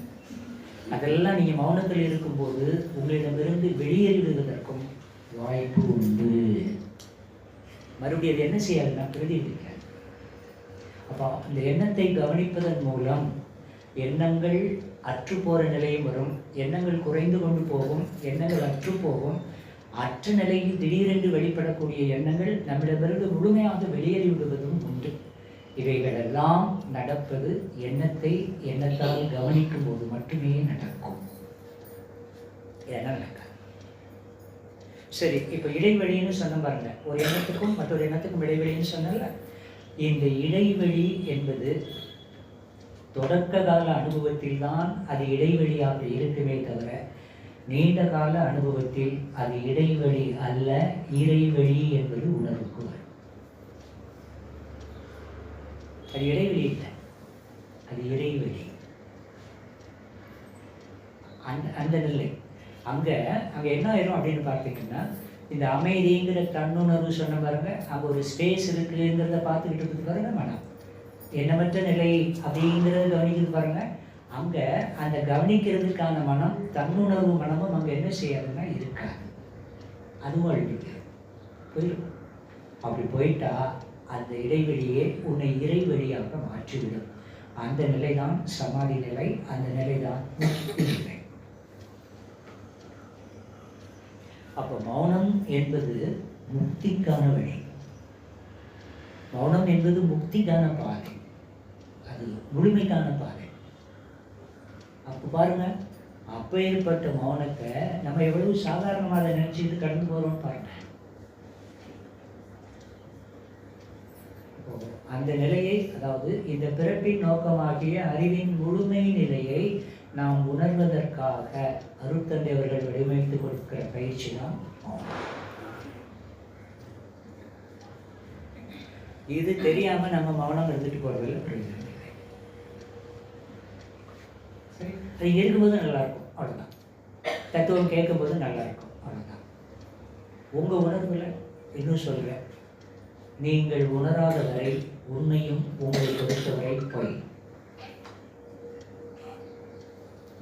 அதெல்லாம் நீங்கள் மௌனத்தில் இருக்கும்போது உங்களிடமிருந்து வெளியேறிவிடுவதற்கும் வாய்ப்பு உண்டு. மறுபடியும் அது என்ன செய்யாதுன்னா பிரதிபலிக்காது. அப்போ இந்த எண்ணத்தை கவனிப்பதன் மூலம் எண்ணங்கள் அற்று போகிற நிலையும் வரும், எண்ணங்கள் குறைந்து கொண்டு போகும், எண்ணங்கள் அற்று போகும். அற்ற நிலையில் திடீரென்று வெளிப்படக்கூடிய எண்ணங்கள் நம்மிடமிருந்து முழுமையாக வெளியேறி விடுவதும் உண்டு. இவைகளெல்லாம் நடப்பது எண்ணத்தால் கவனிக்கும் போது மட்டுமே நடக்கும். இதெல்லாம் நடக்காது. சரி, இப்போ இடைவெளின்னு சொன்ன பாருங்க, ஒரு எண்ணத்துக்கும் மற்றொரு எண்ணத்துக்கும் இடைவெளின்னு சொன்னல. இந்த இடைவெளி என்பது தொடக்க கால அனுபவத்தில் தான் அது இடைவெளியாக இருக்குமே தவிர நீண்ட கால அனுபவத்தில் அது இடைவெளி அல்ல, இறைவெளி என்பது உணர்வுக்கு வரும். அது இடைவெளி இல்லை, அது இறைவெளி. அந்த நிலை அங்கே என்ன ஆயிரும் அப்படின்னு பார்த்தீங்கன்னா, இந்த அமைதிங்கிற தன்னுணர்வு சொன்ன பாருங்க, அங்கே ஒரு ஸ்பேஸ் இருக்குங்கிறத பார்த்துக்கிட்டு இருக்குது பாருங்க மனம். எண்ணமற்ற நிலை அப்படிங்கிறத கவனிக்கிறது பாருங்க. அங்கே அந்த கவனிக்கிறதுக்கான மனம், தன்னுணர்வு மனமும் அங்கே என்ன செய்யாதுன்னா இருக்காது. அதுவும் அழிவுக்கு போயிடும். அப்படி போயிட்டா அந்த இடைவெளியே உன்னை இறைவெளியாக மாற்றிவிடும். அந்த நிலை தான் சமாதி நிலை, அந்த நிலை தான் முக்தி நிலை. அப்போ மௌனம் என்பது முக்திக்கான வழி. மௌனம் என்பது முக்திக்கான பாதை, அது முழுமைக்கான பாதை. அப்போ பாருங்க, அப்பேற்பட்ட மௌனத்தை நம்ம எவ்வளவு சாதாரணமாக நினைச்சிட்டு கடந்து போறோம் பாருங்க. அந்த நிலையை, அதாவது இந்த பிறப்பின் நோக்கமாகிய அறிவின் முழுமை நிலையை நாம் உணர்வதற்காக அருட்தந்தை அவர்கள் வடிவமைத்து கொடுக்கிற பயிற்சி தான் மௌனம். இது தெரியாம நம்ம மௌனம் இருந்துட்டு போறதில்லை, பிரயோஜனம் இல்லை. சரி, அது இருக்கும்போது நல்லா இருக்கும், அவ்வளோதான். தத்துவம் கேட்கும்போது நல்லா இருக்கும், அவ்வளோதான். உங்க உணர்வுல இன்னும் சொல்றேன், நீங்கள் உணராத வரை உண்மையும் உங்களை பொறுத்தவரை பொய்.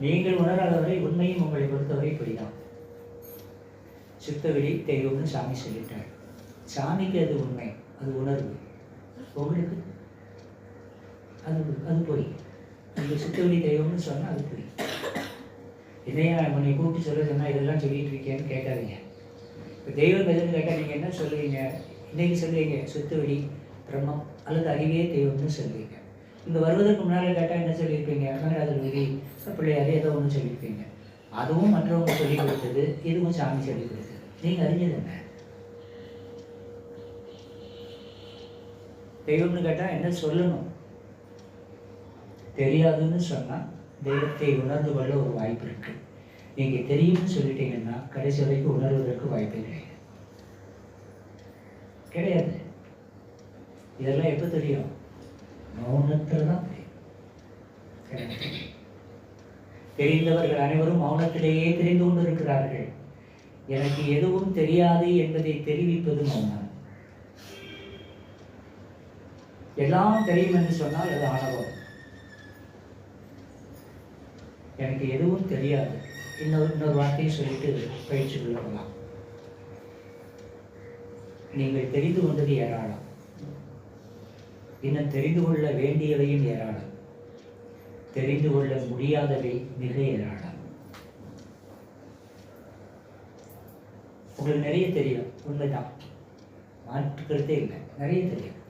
நீங்கள் உணராத வரை உண்மையும் உங்களை பொறுத்தவரை பொய் தான். சுத்தவெளி தெய்வம்னு சாமி சொல்லிட்டார். சாமிக்கு அது உண்மை, அது உணர்வு. உங்களுக்கு அது பொய். நீங்கள் சுத்தவெளி தெய்வம்னு சொன்னால் அது பொய். என்னையா உன்னை கூப்பிட்டு சொல்ல சொன்னால் இதெல்லாம் சொல்லிட்டு இருக்கேன்னு கேட்காதீங்க. இப்போ தெய்வம் எதுன்னு கேட்டால் நீங்கள் என்ன சொல்லுவீங்க? இன்னைக்கு சொல்லுவீங்க சுத்தவெளி பிரம்மம் அல்லது அறிவே தெய்வம்னு சொல்லுவீங்க. இங்கே வருவதற்கு முன்னால் கேட்டால் என்ன சொல்லியிருப்பீங்க? அதில் விதி பிள்ளையாரு ஏதோ ஒன்று சொல்லியிருப்பீங்க. அதுவும் மற்றவங்க சொல்லிக் கொடுத்தது, இதுவும் சாமி சொல்லிக் கொடுத்தது. நீங்கள் அறிஞ்சது என்ன? தெய்வம்னு கேட்டால் என்ன சொல்லணும்? தெரியாதுன்னு சொன்னால் தெய்வத்தை உணர்ந்து கொள்ள ஒரு வாய்ப்பு இருக்கு. நீங்கள் தெரியும்னு சொல்லிட்டீங்கன்னா கடைசி வரைக்கும் உணர்வதற்கு வாய்ப்பே கிடையாது. இதெல்லாம் எப்போ தெரியும்? மௌனத்தில் தான் தெரியும். தெரிந்தவர்கள் அனைவரும் மௌனத்திலேயே தெரிந்து கொண்டு இருக்கிறார்கள். எனக்கு எதுவும் தெரியாது என்பதை தெரிவிப்பது மௌனம். எல்லாம் தெரியும் என்று சொன்னால் அது ஆணவம். எனக்கு எதுவும் தெரியாது, இன்னொரு வார்த்தையை சொல்லிட்டு பயிற்சி கொள்ளலாம். நீங்கள் தெரிந்து கொண்டது ஏராளம், இன்னும் தெரிந்து கொள்ள வேண்டியவையும் ஏராளம், தெரிந்து கொள்ள முடியாதவை மிக ஏராளம். உங்களுக்கு நிறைய தெரியும், உண்மைதான், மாற்றுக்கிறதே இல்லை, நிறைய தெரியும்.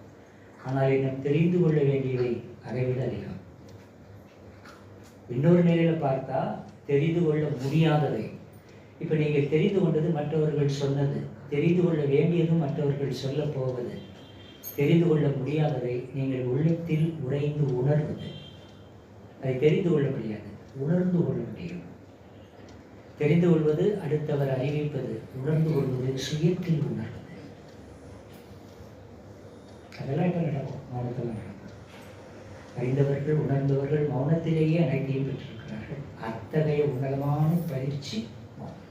ஆனால் இன்னும் தெரிந்து கொள்ள வேண்டியவை அதை விட அதிகம். இன்னொரு நிலையில் பார்த்தா தெரிந்து கொள்ள முடியாதவை. இப்போ நீங்கள் தெரிந்து கொண்டது மற்றவர்கள் சொன்னது, தெரிந்து கொள்ள வேண்டியதும் மற்றவர்கள் சொல்ல போவது. தெரிந்து கொள்ள முடியாததை நீங்கள் உள்ளத்தில் உறைந்து உணர்வது. அதை தெரிந்து கொள்ள முடியாது, உணர்ந்து கொள்ள முடியும். தெரிந்து கொள்வது அடுத்தவர் அறிவிப்பது, உணர்ந்து கொள்வது சுயத்தில் உணர்வது. அதெல்லாம் இப்போ நடக்கும், மௌனத்தில் நடக்கும். அறிந்தவர்கள் உணர்ந்தவர்கள் மௌனத்திலேயே அனைத்தையும் பெற்றிருக்கிறார்கள். அத்தகைய உன்னதமான பயிற்சி மௌனம்.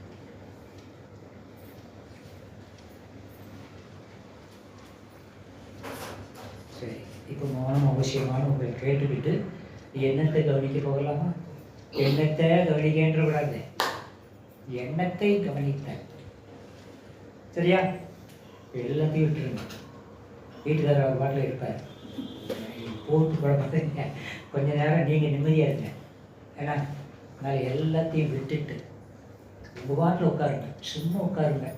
சரி, இப்போ மௌனம் அவசியமான உங்களை கேட்டுக்கிட்டு எண்ணத்தை கவனிக்க போகலாமா? எண்ணத்தை கவனிக்கின்ற கூடாது, எண்ணத்தை கவனித்த சரியா? எல்லாத்தையும் விட்டுருங்க. வீட்டுக்காரர் அவர் பாட்டில் இருப்பார். போட்டு குழப்பங்க. கொஞ்ச நேரம் நீங்கள் நிம்மதியாக இருங்க. ஏன்னா அதனால் எல்லாத்தையும் விட்டுட்டு உங்கள் பாட்டில் உட்காருங்க. சும்மா உட்காருங்க.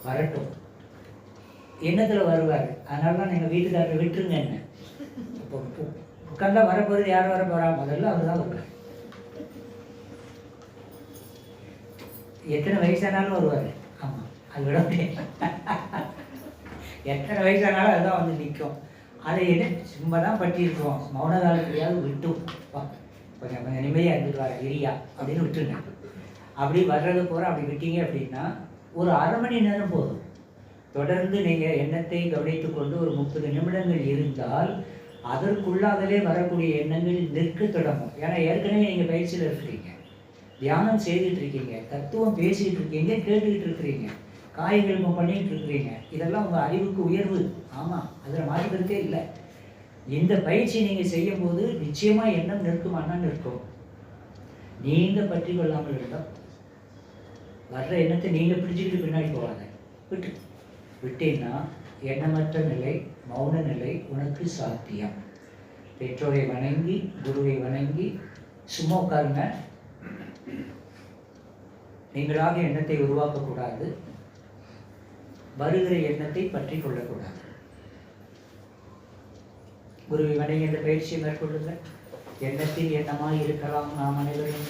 வரட்டும். எண்ணத்தில் வருவார். அதனால தான் நீங்கள் வீட்டுக்காரரை விட்டுருங்க. என்ன இப்போ உட்காந்தா வரப்போகிறது யார் வர போகிறா? முதல்ல அவர் தான் வருவார். எத்தனை வயசானாலும் வருவார். ஆமாம், அது விட முடியாது. எத்தனை வயசானாலும் அதுதான் வந்து நிற்கும். அதை என்ன சும்மா தான் பட்டியிருக்கோம். மௌன காலத்துலையாவது விட்டும் கொஞ்சம் கொஞ்சம் நிம்மதியாக இருந்துட்டு இரியா அப்படின்னு விட்டுருங்க. அப்படி வர்றது போகிற அப்படி விட்டீங்க அப்படின்னா ஒரு அரை மணி நேரம் போதும். தொடர்ந்து நீங்கள் எண்ணத்தை கவனித்து கொண்டு ஒரு 30 நிமிடங்கள் இருந்தால் அதற்குள்ளாகவே வரக்கூடிய எண்ணங்கள் நிற்க தொடங்கும். ஏன்னா ஏற்கனவே நீங்கள் பயிற்சியில் இருக்கிறீங்க, தியானம் செய்துட்டு இருக்கீங்க, தத்துவம் பேசிகிட்டு இருக்கீங்க, கேட்டுக்கிட்டு இருக்கிறீங்க, காயங்கல்பம் பண்ணிகிட்டு இருக்கிறீங்க. இதெல்லாம் உங்கள் அறிவுக்கு உயர்வு. ஆமாம், அதில் மாறுகிறதே இல்லை. இந்த பயிற்சி நீங்கள் செய்யும்போது நிச்சயமாக எண்ணம் நிற்குமானா நிற்கும். நீங்கள் பற்றி கொள்ளாமல் இருந்தால் வர்ற எண்ணத்தை நீங்கள் பிடிச்சிக்கிட்டு பின்னாடி போவாங்க. விட்டீங்கன்னா எண்ணமற்ற நிலை, மௌன நிலை உனக்கு சாத்தியம். பெற்றோரை வணங்கி குருவை வணங்கி சும்மா உட்காருங்க. நீங்களாக எண்ணத்தை உருவாக்கக்கூடாது. வருகிற எண்ணத்தை பற்றி கொள்ளக்கூடாது. குருவை வணங்கி இந்த பயிற்சியை மேற்கொள்ளுங்கள். எண்ணத்தில் எண்ணமாய் இருக்கலாம் நாம் அனைவரும்.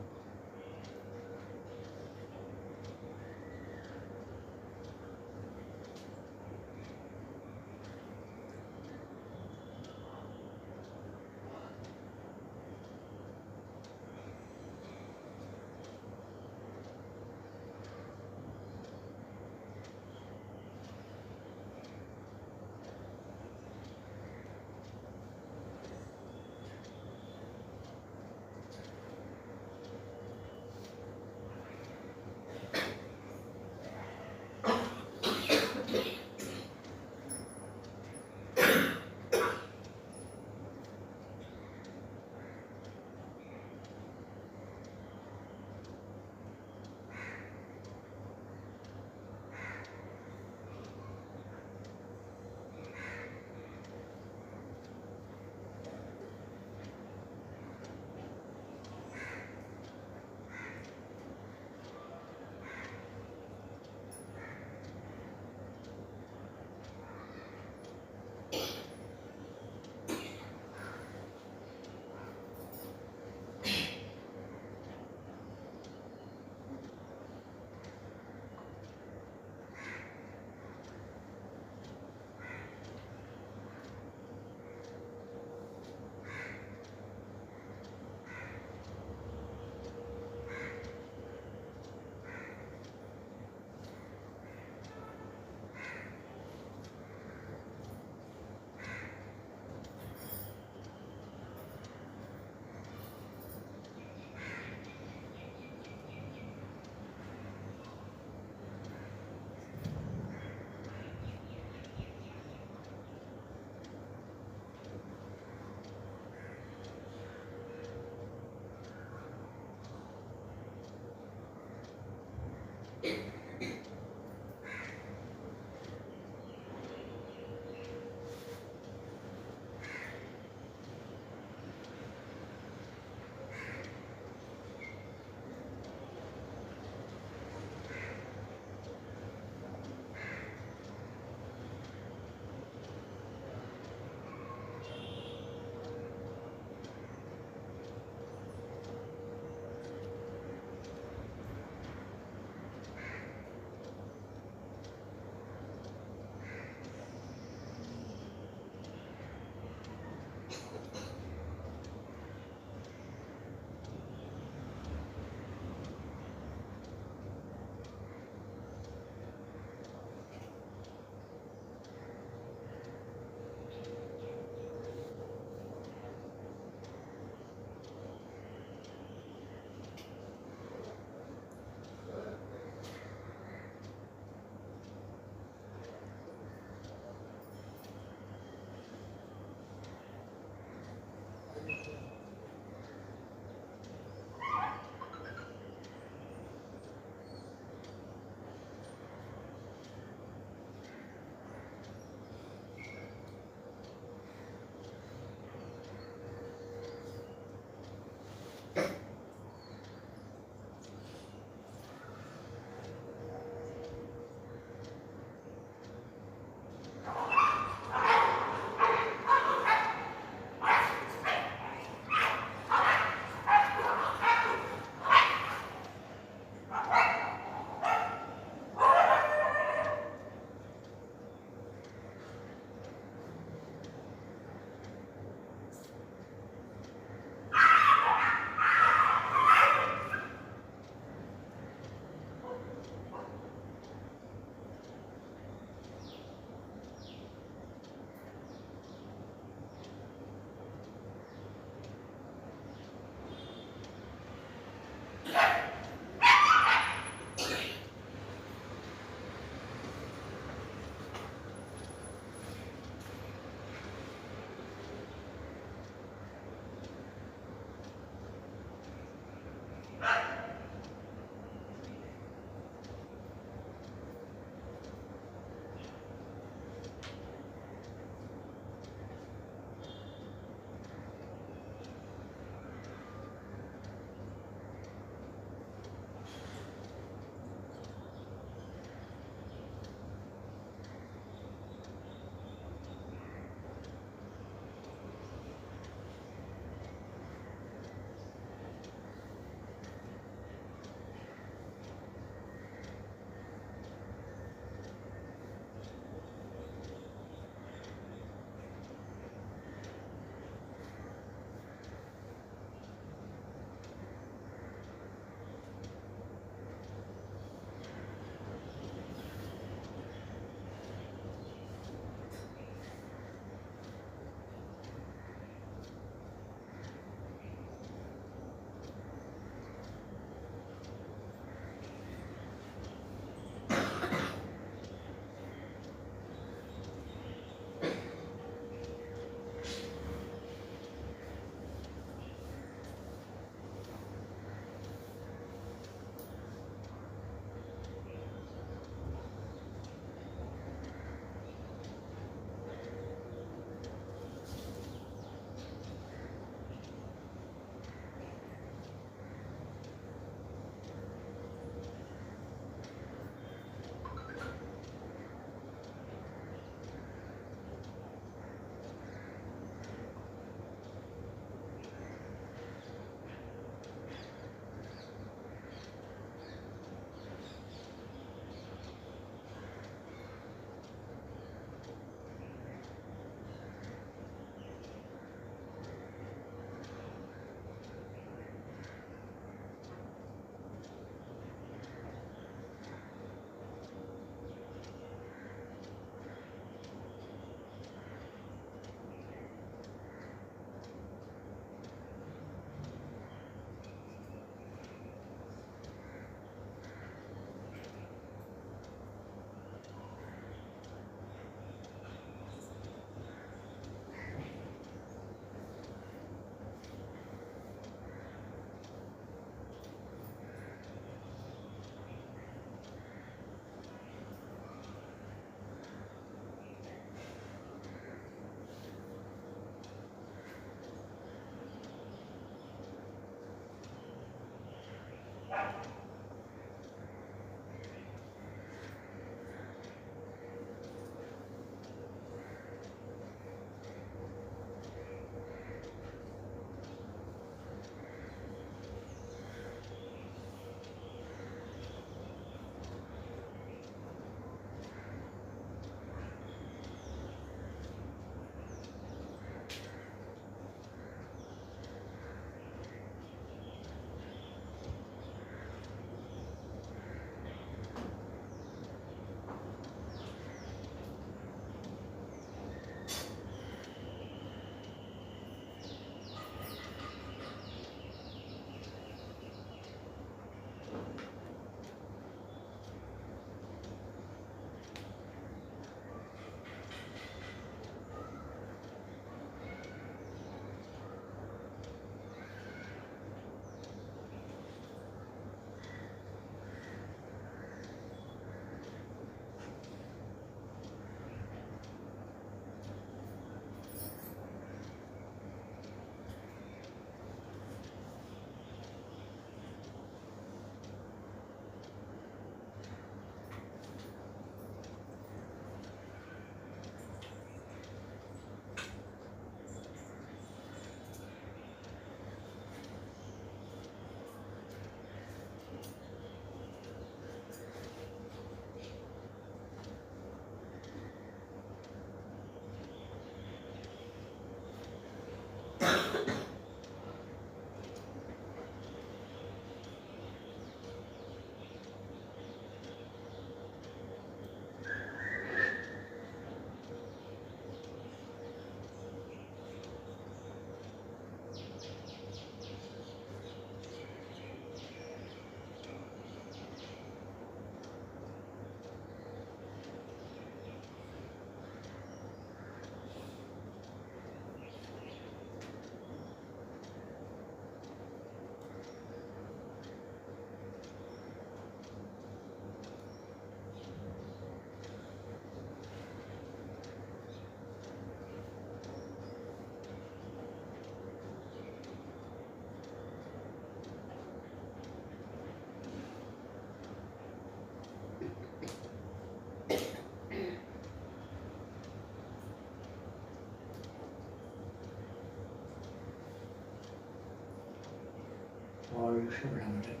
வாழ்க வளமுடன்.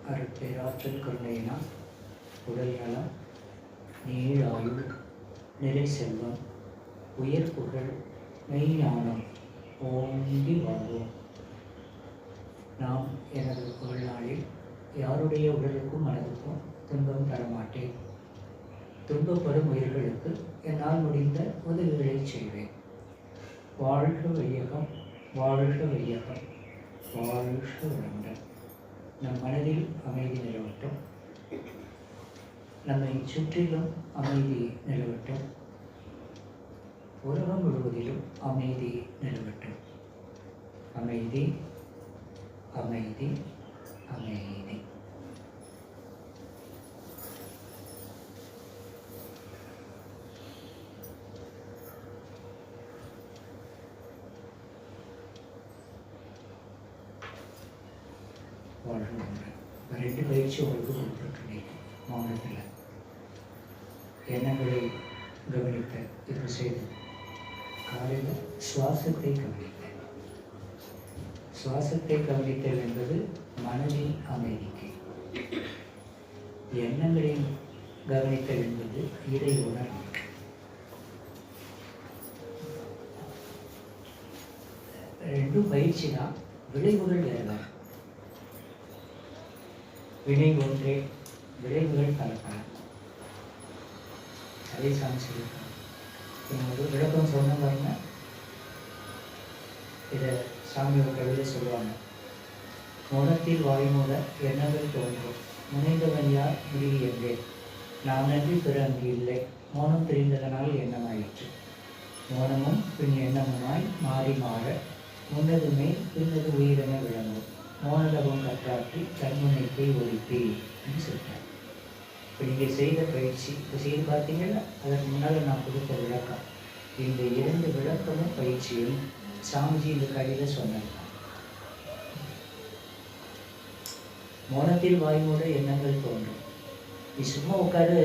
அருட்பேராற்றல் கருணையினால் உடல் நலம், நீள் ஆயுள், நிறை செல்வம், உயர் புகழ், மெய்ஞானம் ஓங்கி வாழ்வோம். நாம் எனது வாழ்நாளில் யாருடைய உடலுக்கும் மனதுக்கும் துன்பம் தரமாட்டேன். துன்பப்படும் உயிர்களுக்கு என்னால் முடிந்த உதவிகளை செய்வேன். வாழ்க வையகம், வாழ்க வையகம், வாழ்க வளமுடன். நம் மனதில் அமைதி நிலவட்டும். நம்மை சுற்றிலும் அமைதி நிலவட்டும். உலகம் முழுவதிலும் அமைதி நிலவட்டும். அமைதி, அமைதி, அமைதி. ரெண்டு பயிற்சி உங்களுக்கு கொடுத்துருக்கேன். மௌனத்தில் எண்ணங்களை கவனித்த இப்போ செய்து காலையில் சுவாசத்தை கவனித்தேன். சுவாசத்தை கவனித்தல் என்பது மனதின் அமைதிக்கு, எண்ணங்களின் கவனித்தல் என்பது இறை உணர்வுக்கு. ரெண்டும் பயிற்சி தான், விளைவுகள் வேறு. வினை ஒன்றே, விளைவுகள் பல பல. அதே சாமி சொல்லியிருக்காங்க. ஒரு விளக்கம் சொன்ன பாருங்க. இதை சாமியோட கவிதை சொல்லுவாங்க. மௌனத்தில் வாய்மூட எண்ணங்கள் தோன்றும், முனைந்தவன் யார், முடிவு எங்கே, நான் நன்றி பிற அங்கு இல்லை, மௌனம் தெரிந்ததனால் எண்ணமாயிற்று, மௌனமும் பின் எண்ணமுமாய் மாறி மாற, முன்னதுமே பின்னது உயிரென விளங்கும், மௌனலகம் கற்றாற்றி தன்முனைப்பை ஒழிப்பே என்று சொல்கிறார். இப்போ நீங்கள் செய்த பயிற்சி இப்போ செய்து பார்த்தீங்கன்னா, அதற்கு முன்னால் நான் கொடுத்த விளக்கம், இந்த 2 விளக்கமும் பயிற்சியும் சாமிஜி இந்த கதையில் சொன்னாங்க. மௌனத்தில் வாய்மூட எண்ணங்கள் தோன்றும். நீ சும்மா உட்காரு,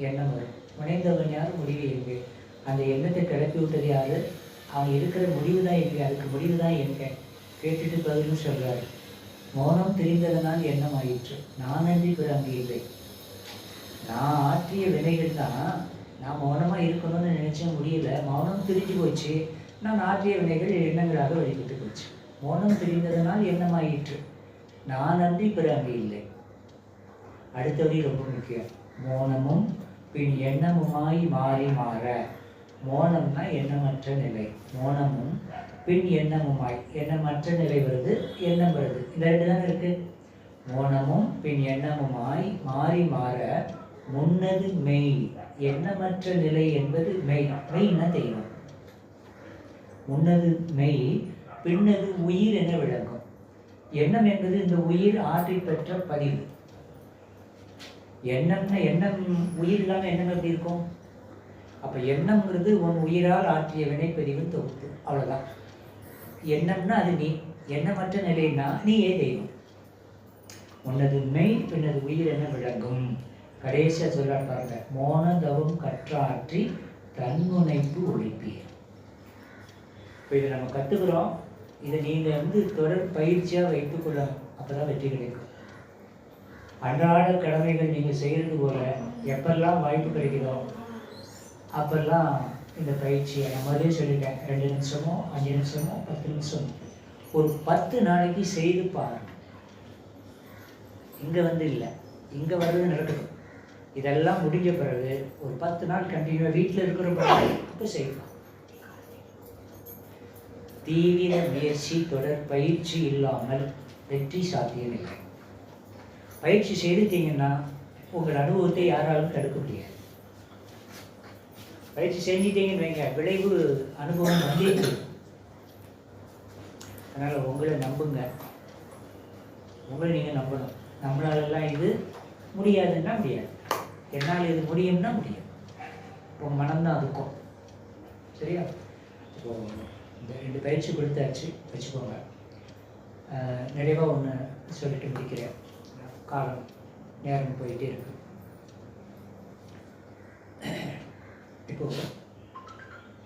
எண்ணம் வரும். முனைந்தவன் யார், முடிவு எங்கே, அந்த எண்ணத்தை கிளப்பி விட்டது யார், அவன் இருக்கிற முடிவு தான் எங்கே, அதுக்கு முடிவு தான் எங்கே கேட்டுட்டு பதிலும் சொல்கிறாரு. மௌனம் தெரிந்ததனால் எண்ணம் ஆயிற்று, நான் நன்றி பிற அங்கு இல்லை. நான் ஆற்றிய வினைகள் தான், நான் மௌனமாக இருக்கணும்னு நினச்சேன், முடியல. மௌனம் தெரிஞ்சு போச்சு, நான் ஆற்றிய வினைகள் எண்ணங்களாக வழிபட்டு போச்சு. மௌனம் தெரிந்ததனால் எண்ணம் ஆயிற்று, நான் நன்றி பிற அங்கு இல்லை. அடுத்தபடி ரொம்ப முக்கியம். மௌனமும் பின் எண்ணமுமாய் மாறி மாற. மௌனம்னா எண்ணமற்ற நிலை, மௌனமும் பின் எண்ணமுமாய், எண்ணமற்ற நிலை வருது, எண்ணம் வருது, இந்த 2 தானே இருக்கு. மௌனமும் பின் எண்ணமுமாய் மாறி மாற, முன்னது மெய், எண்ணமற்ற நிலை என்பது மெய். மெய்னா தெய்வம். முன்னது மெய், பின்னது உயிர் என விளங்கும். எண்ணம் என்பது இந்த உயிர் ஆற்றி பெற்ற பதிவு. எண்ணம்னா, எண்ணம் உயிர் இல்லாமல் எண்ணம் எப்படி இருக்கும்? அப்போ எண்ணம்ங்கிறது உன் உயிரால் ஆற்றிய வினைப்பதிவு தொகுப்பு, அவ்வளோதான். எண்ணம்னா அது நீ, எண்ணமற்ற நிலைன்னா நீயே தெய்வம். உன்னது மெய், பின்னது உயிர் என விளங்கும். கடைசியாக சொல்ல பாருங்க, மோனதவம் கற்றாற்றி தன்முனைப்பு ஒழிப்பீர். இப்போ இதை நம்ம கற்றுக்குறோம். இதை நீங்கள் தொடர் பயிற்சியாக வைத்துக்கொள்ளணும், அப்போ தான் வெற்றி கிடைக்கும். அன்றாட கடமைகள் நீங்கள் செய்கிறது போல எப்பெல்லாம் வாய்ப்பு கிடைக்குதோ அப்பெல்லாம் இந்த பயிற்சியை நான் முதலே சொல்லிட்டேன். 2 நிமிஷமோ 5 நிமிஷமோ 10 நிமிஷம் ஒரு 10 நாளைக்கு செய்து பாருங்க. இங்கே இல்லை, இங்கே வர்றது நடக்குது. இதெல்லாம் முடிஞ்ச பிறகு ஒரு 10 நாள் கண்டினியூவாக வீட்டில் இருக்கிற பிறகு இப்போ செய்யலாம். தீவிர முயற்சி, தொடர் பயிற்சி இல்லாமல் வெற்றி சாத்தியமில்லை. பயிற்சி செய்துட்டீங்கன்னா உங்கள் அனுபவத்தை யாராலும் தடுக்க முடியாது. பயிற்சி செஞ்சிட்டீங்கன்னு வைங்க, விளைவு அனுபவம் வந்துட்டு. அதனால் உங்களை நம்புங்க, உங்களை நீங்கள் நம்பணும். நம்மளாலெல்லாம் இது முடியாதுன்னா முடியாது, என்னால் இது முடியும்னா முடியும். உங்கள் மனம்தான் அதுக்கும். சரியா? இப்போது இந்த 2 பயிற்சி கொடுத்தாச்சு, வச்சுக்கோங்க. நிறைவாக ஒன்று சொல்லிட்டு முடிக்கிறேன். காலம் நேரம் போயிட்டே இருக்கு. இப்போது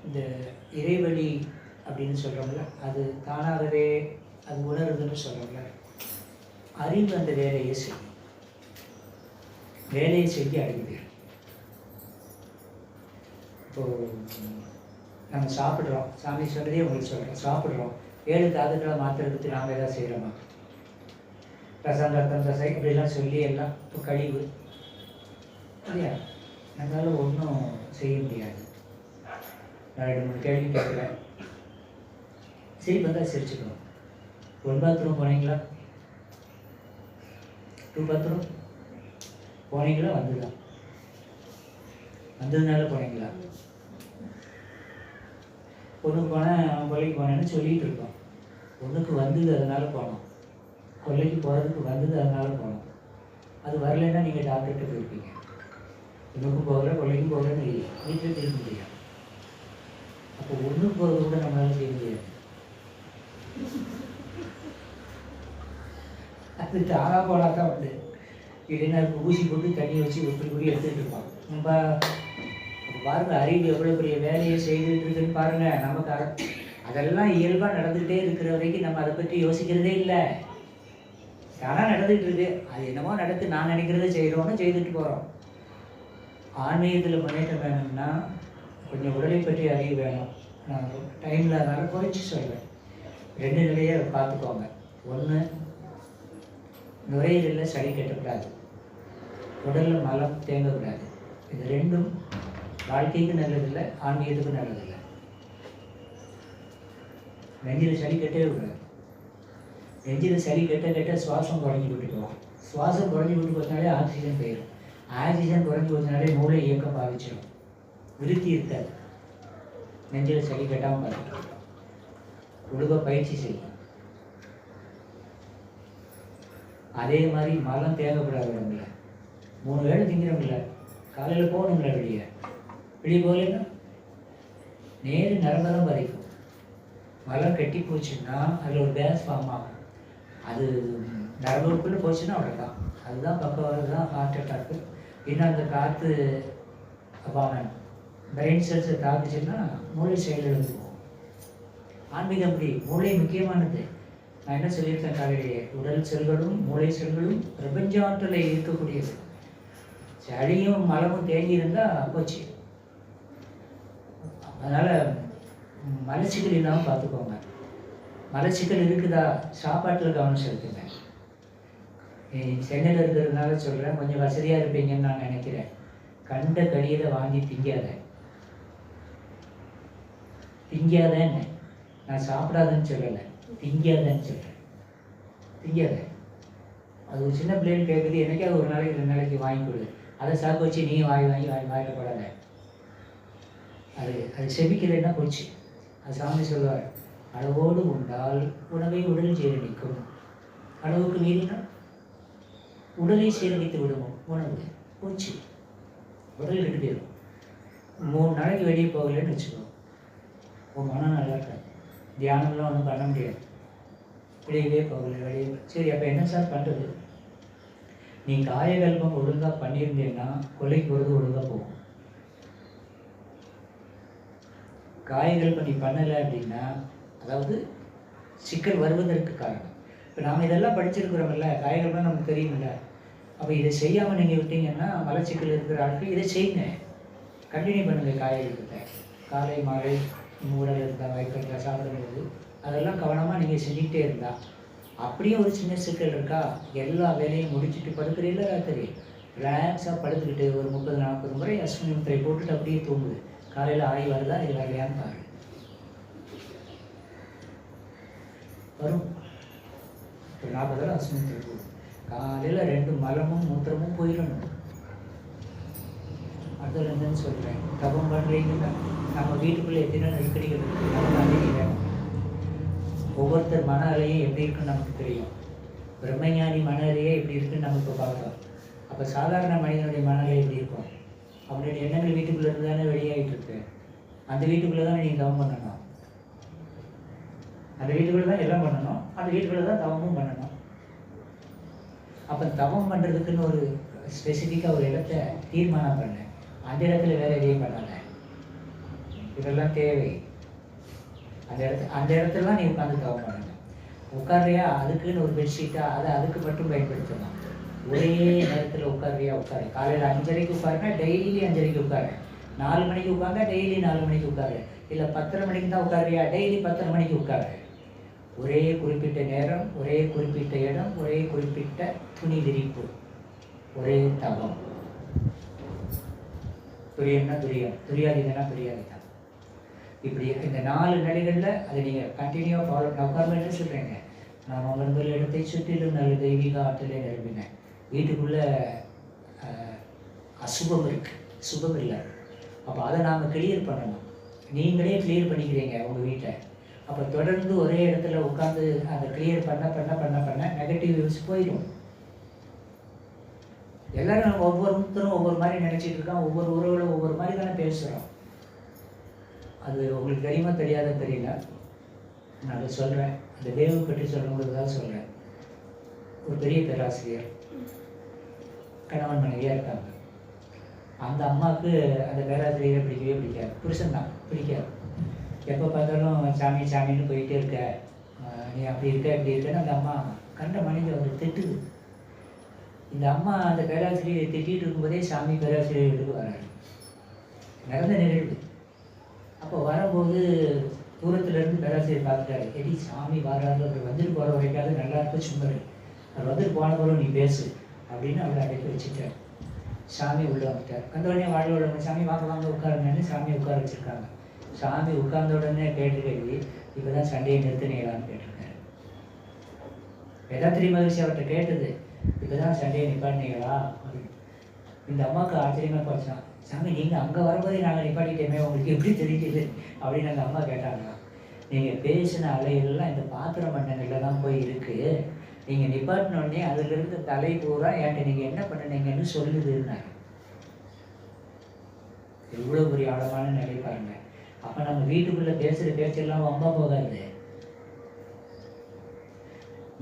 இந்த இறைவழி அப்படின்னு சொல்கிறோம்ல, அது தானாகவே அது உணருதுன்னு சொல்கிறோம்ல. அறிவு அந்த வேலையை செய்யும். வேலையை செஞ்சு அடங்கி போயிடும். இப்போது நம்ம சாப்பிட்றோம், சாமி சொன்னதே உங்களுக்கு சொல்கிறோம், சாப்பிட்றோம், 7 தாதுக்களை மாற்றுறதுக்கு நாம் எதாவது செய்கிறோமா? ரசம் ரத்தம் தசை இப்படிலாம் சொல்லி எல்லாம் இப்போ கழிவு இல்லையா? நம்மளால் ஒன்றும் செய்ய முடியாது. நான் 2-3 கேள்வி கேட்குறேன், சரி பார்த்தா சிரிச்சுக்கணும். 1 பாத்ரூம் போனீங்களா? 2 பாத்ரூம் போனீங்களா? வந்துதான் வந்ததுனால போனீங்களா? பொண்ணுக்கு போனேன், கொல்லைக்கு போனேன்னு சொல்லிகிட்டு இருக்கோம். பொண்ணுக்கு வந்தது அதனால போனோம், கொல்லைக்கு போகிறதுக்கு வந்தது அதனால போனோம். அது வரலைன்னா நீங்கள் டாக்டர்கிட்ட போயிருப்பீங்க. பொண்ணுக்கும் போகல, கொல்லைக்கும் போகலன்னு வீட்டில் திரும்ப முடியாது. அப்போ ஒன்றுக்கு போகிறது கூட நம்மளால செய்ய முடியாது. அது தானாக போனால் தான் வந்து இல்லைன்னா ஊசி போட்டு தண்ணி வச்சு இப்படி கூடி எடுத்துகிட்டு இருப்பான். நம்ம பாருங்கள், அறிவு எவ்வளோ பெரிய வேலையை செய்துட்டு இருக்குன்னு பாருங்கள். நமக்கு அதெல்லாம் இயல்பாக நடந்துகிட்டே இருக்கிற வரைக்கும் நம்ம அதை பற்றி யோசிக்கிறதே இல்லை. தானாக நடந்துகிட்டு இருக்கு, அது என்னமோ நடக்கு, நான் நினைக்கிறத செய்கிறோன்னு செய்துட்டு போகிறோம். ஆன்மீகத்தில் முன்னேற்றம் வேணும்னா கொஞ்சம் உடலை பற்றி அறிவு வேணும். நான் டைமில் அதனால் குறைச்சி சொல்வேன். 2 நிலையை பார்த்துக்கோங்க. 1, நுரையீரலில் சளி கட்டக்கூடாது, உடலில் மலம் தேங்கக்கூடாது. இது 2ம் வாழ்க்கைக்கு நல்லதில்லை, ஆன்மீகத்துக்கும் நல்லதில்லை. நெஞ்சில் சளி கட்டவே கூடாது. நெஞ்சில் சளி கட்ட சுவாசம் குறைஞ்சி விட்டு போவோம். சுவாசம் குறைஞ்சி விட்டு போச்சுனாலே ஆக்சிஜன் போயிடும். ஆக்சிஜன் குறைஞ்சி போச்சுனாலே மூளை இயக்கம் பாதிச்சிடும், விருத்தி இருக்காது. நெஞ்சில் சளி கட்டாமல் பார்த்துட்டு ஒழுங்காக பயிற்சி செய்யும். அதே மாதிரி மலம் தேவைப்படாது. நம்மள 3 வேளை திங்கிறவங்கள காலையில் போகணுங்கள, வெளியே போகலன்னா நேரு நரம்பெல்லாம் பாதிக்கும். மலம் கட்டி போச்சுன்னா அதில் ஒரு கேஸ் ஃபார்ம் ஆகும். அது நரம்புக்குள்ளே போச்சுன்னா அவ்வளோதான். அதுதான் பக்கவாதம் தான் ஹார்ட் அட்டாக்கு. இன்னும் அந்த காற்று அபாமன் பிரெயின் செல்ஸை தாக்குச்சுன்னா மூளை செயலிழந்து போகும். ஆன்மீகம் அப்படி மூளை முக்கியமானது. நான் என்ன சொல்லியிருக்கேன் காலையிலேயே, உடல் செல்களும் மூளை செல்களும் பிரபஞ்ச ஆற்றலை இருக்கக்கூடியது. சளியும் மலமும் தேங்கி இருந்தால் போச்சு. அதனால் மலச்சிக்கல் இல்லாமல் பார்த்துக்கோங்க. மலச்சிக்கல் இருக்குதா, சாப்பாட்டில் கவனம் செலுத்துங்க. சென்னையில் இருக்கிறதுனால சொல்கிறேன், கொஞ்சம் வசதியாக இருப்பீங்கன்னு நான் நினைக்கிறேன். கண்ட கடியில் வாங்கி திங்காதேன்னு நான் சாப்பிடாதன்னு சொல்லலை, திங்காதேன்னு சொல்கிறேன். திங்காத. அது ஒரு சின்ன பிள்ளைன்னு கேட்குது, எனக்காவது ஒரு நாளைக்கு 2 நாளைக்கு வாங்கி கொடு. அதை சாப்பிட்டு வச்சு நீ வாயில் போடாத. அது செபிக்கலைன்னா போச்சு. அது சாமி சொல்வார், அளவோடு உண்டால் உணவை உடல் ஜீரணிக்கும், அளவுக்கு மீறினா உடலை சீரழித்து விடுவோம். உணவு போச்சு, உடல் கெட்டு போயிடும். 3 நாளைக்கு வெளியே போகலன்னு வச்சுக்கோ, உன் மனம் நல்லா இருக்காது. தியானம்லாம் ஒன்றும் பண்ண முடியாது. வெளியவே போகல. சரி, அப்போ என்ன சார் பண்ணுறது? நீ காயகல்பம் ஒழுங்காக பண்ணியிருந்தேன்னா கொலைக்கு போகிறது ஒழுங்காக போகும். காயகல்பம் நீ பண்ணலை அப்படின்னா, அதாவது சிக்கல் வருவதற்கு காரணம். இப்போ நாம் இதெல்லாம் படிச்சிருக்கிறோம்ல, காயகல்பம் நமக்கு தெரியுமில்ல. அப்போ இதை செய்யாமல் நீங்கள் விட்டீங்கன்னா மலச்சிக்கல் இருக்கிற ஆட்கள் இதை செய்யுங்க, கண்டினியூ பண்ணுங்கள். காயகல்பத்தை காலை மாலை உடல் இருந்தால் வாய்ப்பில் சாப்பிடும்போது அதெல்லாம் கவனமாக நீங்கள் செஞ்சுக்கிட்டே இருந்தால், அப்படியே ஒரு சின்ன சிக்கல் இருக்கா, எல்லா வேலையும் முடிச்சுட்டு படுக்கிறீங்களா, ராத்திரி ரிலாக்ஸாக படுத்துக்கிட்டு ஒரு 30-40 முறை அஸ்வினி முத்திரை போட்டுட்டு அப்படியே தூங்குது. காலையில் ஆய் வருதா, இது வரலையான்னு பாரு. வரும். ஒரு 40 தடவை அஸ்வினி முத்திரை போடும். காலையில் 2 மலமும் மூத்திரமும் போயிடணும். அடுத்தது என்னன்னு சொல்கிறேன், தபம் பண்ணுறீங்கன்னா நம்ம வீட்டுக்குள்ளே எத்தனை நெருக்கடிகள் இருக்குது, நம்ம அமைதி வேணும். ஒவ்வொருத்தர் மன அலையும் எப்படி இருக்குன்னு நமக்கு தெரியும். பிரம்மஞானி மன அலையே எப்படி இருக்குன்னு நம்ம இப்போ பார்க்கலாம். அப்போ சாதாரண மனிதனுடைய மனநிலை எப்படி இருக்கும்? அவனுடைய எண்ணங்கள் வீட்டுக்குள்ளே இருந்து தானே வெளியாகிட்டு இருக்கு. அந்த வீட்டுக்குள்ளே தான் நீங்கள் தவம் பண்ணணும். அந்த வீட்டுக்குள்ளே தான் எல்லாம் பண்ணணும், அந்த வீட்டுக்குள்ளே தான் தவமும் பண்ணணும். அப்போ தவம் பண்ணுறதுக்குன்னு ஒரு ஸ்பெசிஃபிக்காக ஒரு இடத்த தீர்மானம் பண்ண, அந்த இடத்துல வேறு எதையும் பண்ணலை. இதெல்லாம் தேவை. அந்த இடத்துலாம் நீ உட்காந்து தவம் பண்ணுங்க. உட்காரியா அதுக்குன்னு ஒரு பெட்ஷீட்டா அதை அதுக்கு மட்டும் பயன்படுத்தணும். ஒரே நேரத்தில் உட்காரியா உட்காரு. காலையில் 5:30க்கு உட்காருனா டெய்லி 5:30க்கு உட்காரு. 4 மணிக்கு உட்காந்தா டெய்லி 4 மணிக்கு உட்காரு. இல்லை 10:30 மணிக்கு தான் உட்காரியா டெய்லி 10:30 மணிக்கு உட்காரு. ஒரே குறிப்பிட்ட நேரம், ஒரே குறிப்பிட்ட இடம், ஒரே குறிப்பிட்ட துணி விரிப்பு, ஒரே தபம். துரியம்னா துரியம், துரியாதிதனா துரியாதிதான். இப்படி இந்த 4 நிலைகளில் அதை நீங்கள் கண்டினியூவாக ஃபாலோ. நான் உட்கார்ந்து என்ன சொல்கிறேங்க, நான் அமர்ந்துள்ள இடத்தை சுற்றிலும் நல்ல தெய்வீக ஆற்றலே நிரம்பினேன். வீட்டுக்குள்ளே அசுபம் இருக்குது, சுபம் இல்லை. அப்போ அதை நாம் கிளியர் பண்ணணும். நீங்களே கிளியர் பண்ணிக்கிறீங்க உங்கள் வீட்டை. அப்போ தொடர்ந்து ஒரே இடத்துல உட்காந்து அதை கிளியர் பண்ண பண்ண பண்ண பண்ண நெகட்டிவ் வியூஸ் போயிடும். எல்லோரும் நம்ம ஒவ்வொருத்தரும் ஒவ்வொரு மாதிரி நினச்சிட்டு இருக்கோம். ஒவ்வொரு உறவுகளும் ஒவ்வொரு மாதிரி தானே பேசுகிறோம். அது உங்களுக்கு தெரியுமா தெரியாத தெரியல. நான் அதை சொல்கிறேன், அந்த தேவை பற்றி சொல்லணுங்கிறது தான் சொல்கிறேன். ஒரு பெரிய பேராசிரியர், கணவன் மனைவியாக இருக்காங்க. அந்த அம்மாவுக்கு அந்த பேராசிரியரை பிடிக்கவே பிடிக்காது. புருஷன் தான் பிடிக்காது. எப்போ பார்த்தாலும் சாமி சாமின்னு போயிட்டே இருக்க, நீ அப்படி இருக்க இப்படி இருக்கன்னு அந்த அம்மா கண்ட மனித ஒரு திட்டுது. இந்த அம்மா அந்த பேராசிரியரை திட்டிகிட்டு இருக்கும்போதே சாமி பேராசிரியர் வீட்டுக்கு வராரு. நடந்த நிகழ்வு. அப்போ வரும்போது தூரத்துலேருந்து பேராசிரியர் பார்த்துட்டாரு. எடி சாமி வராது, அவர் வந்துட்டு போகிற வரைக்காவது நல்லா இருக்க சும்மாரு, அவர் வந்துட்டு போன போல நீ பேசு அப்படின்னு அவளை அடைக்க வச்சுட்டார். சாமி உள்ளே வந்துட்டார். அந்த உடனே வாழ உள்ள சாமி வாங்க வாங்க உட்காருங்கன்னு சாமி உட்கார வச்சுருக்காங்க. சாமி உட்கார்ந்த உடனே கேட்டு கேள்வி, இப்போ தான் சண்டையை நிறுத்தினீங்களான்னு கேட்டிருக்காரு. வேதாத்திரி மகிழ்ச்சி அவர்கிட்ட கேட்டது, இப்போ தான் சண்டையை நிப்பாட்டினீங்களா அப்படின்னு. இந்த அம்மாவுக்கு ஆச்சரியமாக போச்சான். சாமி நீங்கள் அங்கே வரும்போதே நாங்கள் நிப்பாட்டிட்டேமே, உங்களுக்கு எப்படி தெரியுது அப்படின்னு அந்த அம்மா கேட்டாங்க. நீங்கள் பேசின அலைகள்லாம் இந்த பாத்திர மண்டங்களில் தான் போய் இருக்குது. நீங்கள் நிப்பாட்டினோடனே அதிலிருந்து தலை பூரா என்கிட்ட நீங்கள் என்ன பண்ணினீங்கன்னு சொல்லுதுன்னாரு. எவ்வளோ பெரிய ஆழமான நிலை பாருங்க. அப்போ நம்ம வீட்டுக்குள்ளே பேசுகிற பேச்செல்லாம் வம்பா போகாது.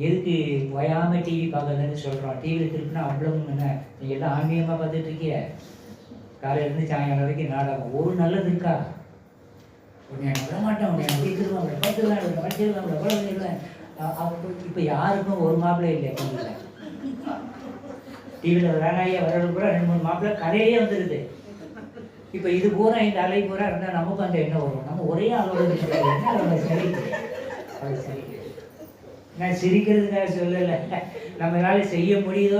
எதுக்கு ஓயாமல் டிவி பார்க்குறதுன்னு சொல்கிறோம். டிவியில் திருப்பினா அவ்வளோ என்ன, நீங்கள் எல்லாம் ஆன்மீகமாக பார்த்துட்டு இருக்கிய, காலையிலேருந்து சாயங்காலம் வரைக்கும் நாடகம். ஒரு நல்லது இருக்கா? உன்னை விட மாட்டேன், உன்னை படித்துருவேன், அவளை பார்த்துருவேன், அவளை படிச்சிருவேன், அவளை கூட பண்ணிடுவேன். இப்போ யாருக்கும் ஒரு மாப்பிள்ளை இல்லை. டிவியில் வேணாயே வர்றது கூட 2-3 மாப்பிள்ளை கதையே வந்துடுது. இப்போ இது பூரா இந்த அலை பூரா இருந்தால் நமக்கு அந்த எண்ணம் வரும். நம்ம ஒரே அளவோட என்ன நம்ம சரி. நான் சிரிக்கிறதுக்காக சொல்லலை, நம்மளால செய்ய முடியுதோ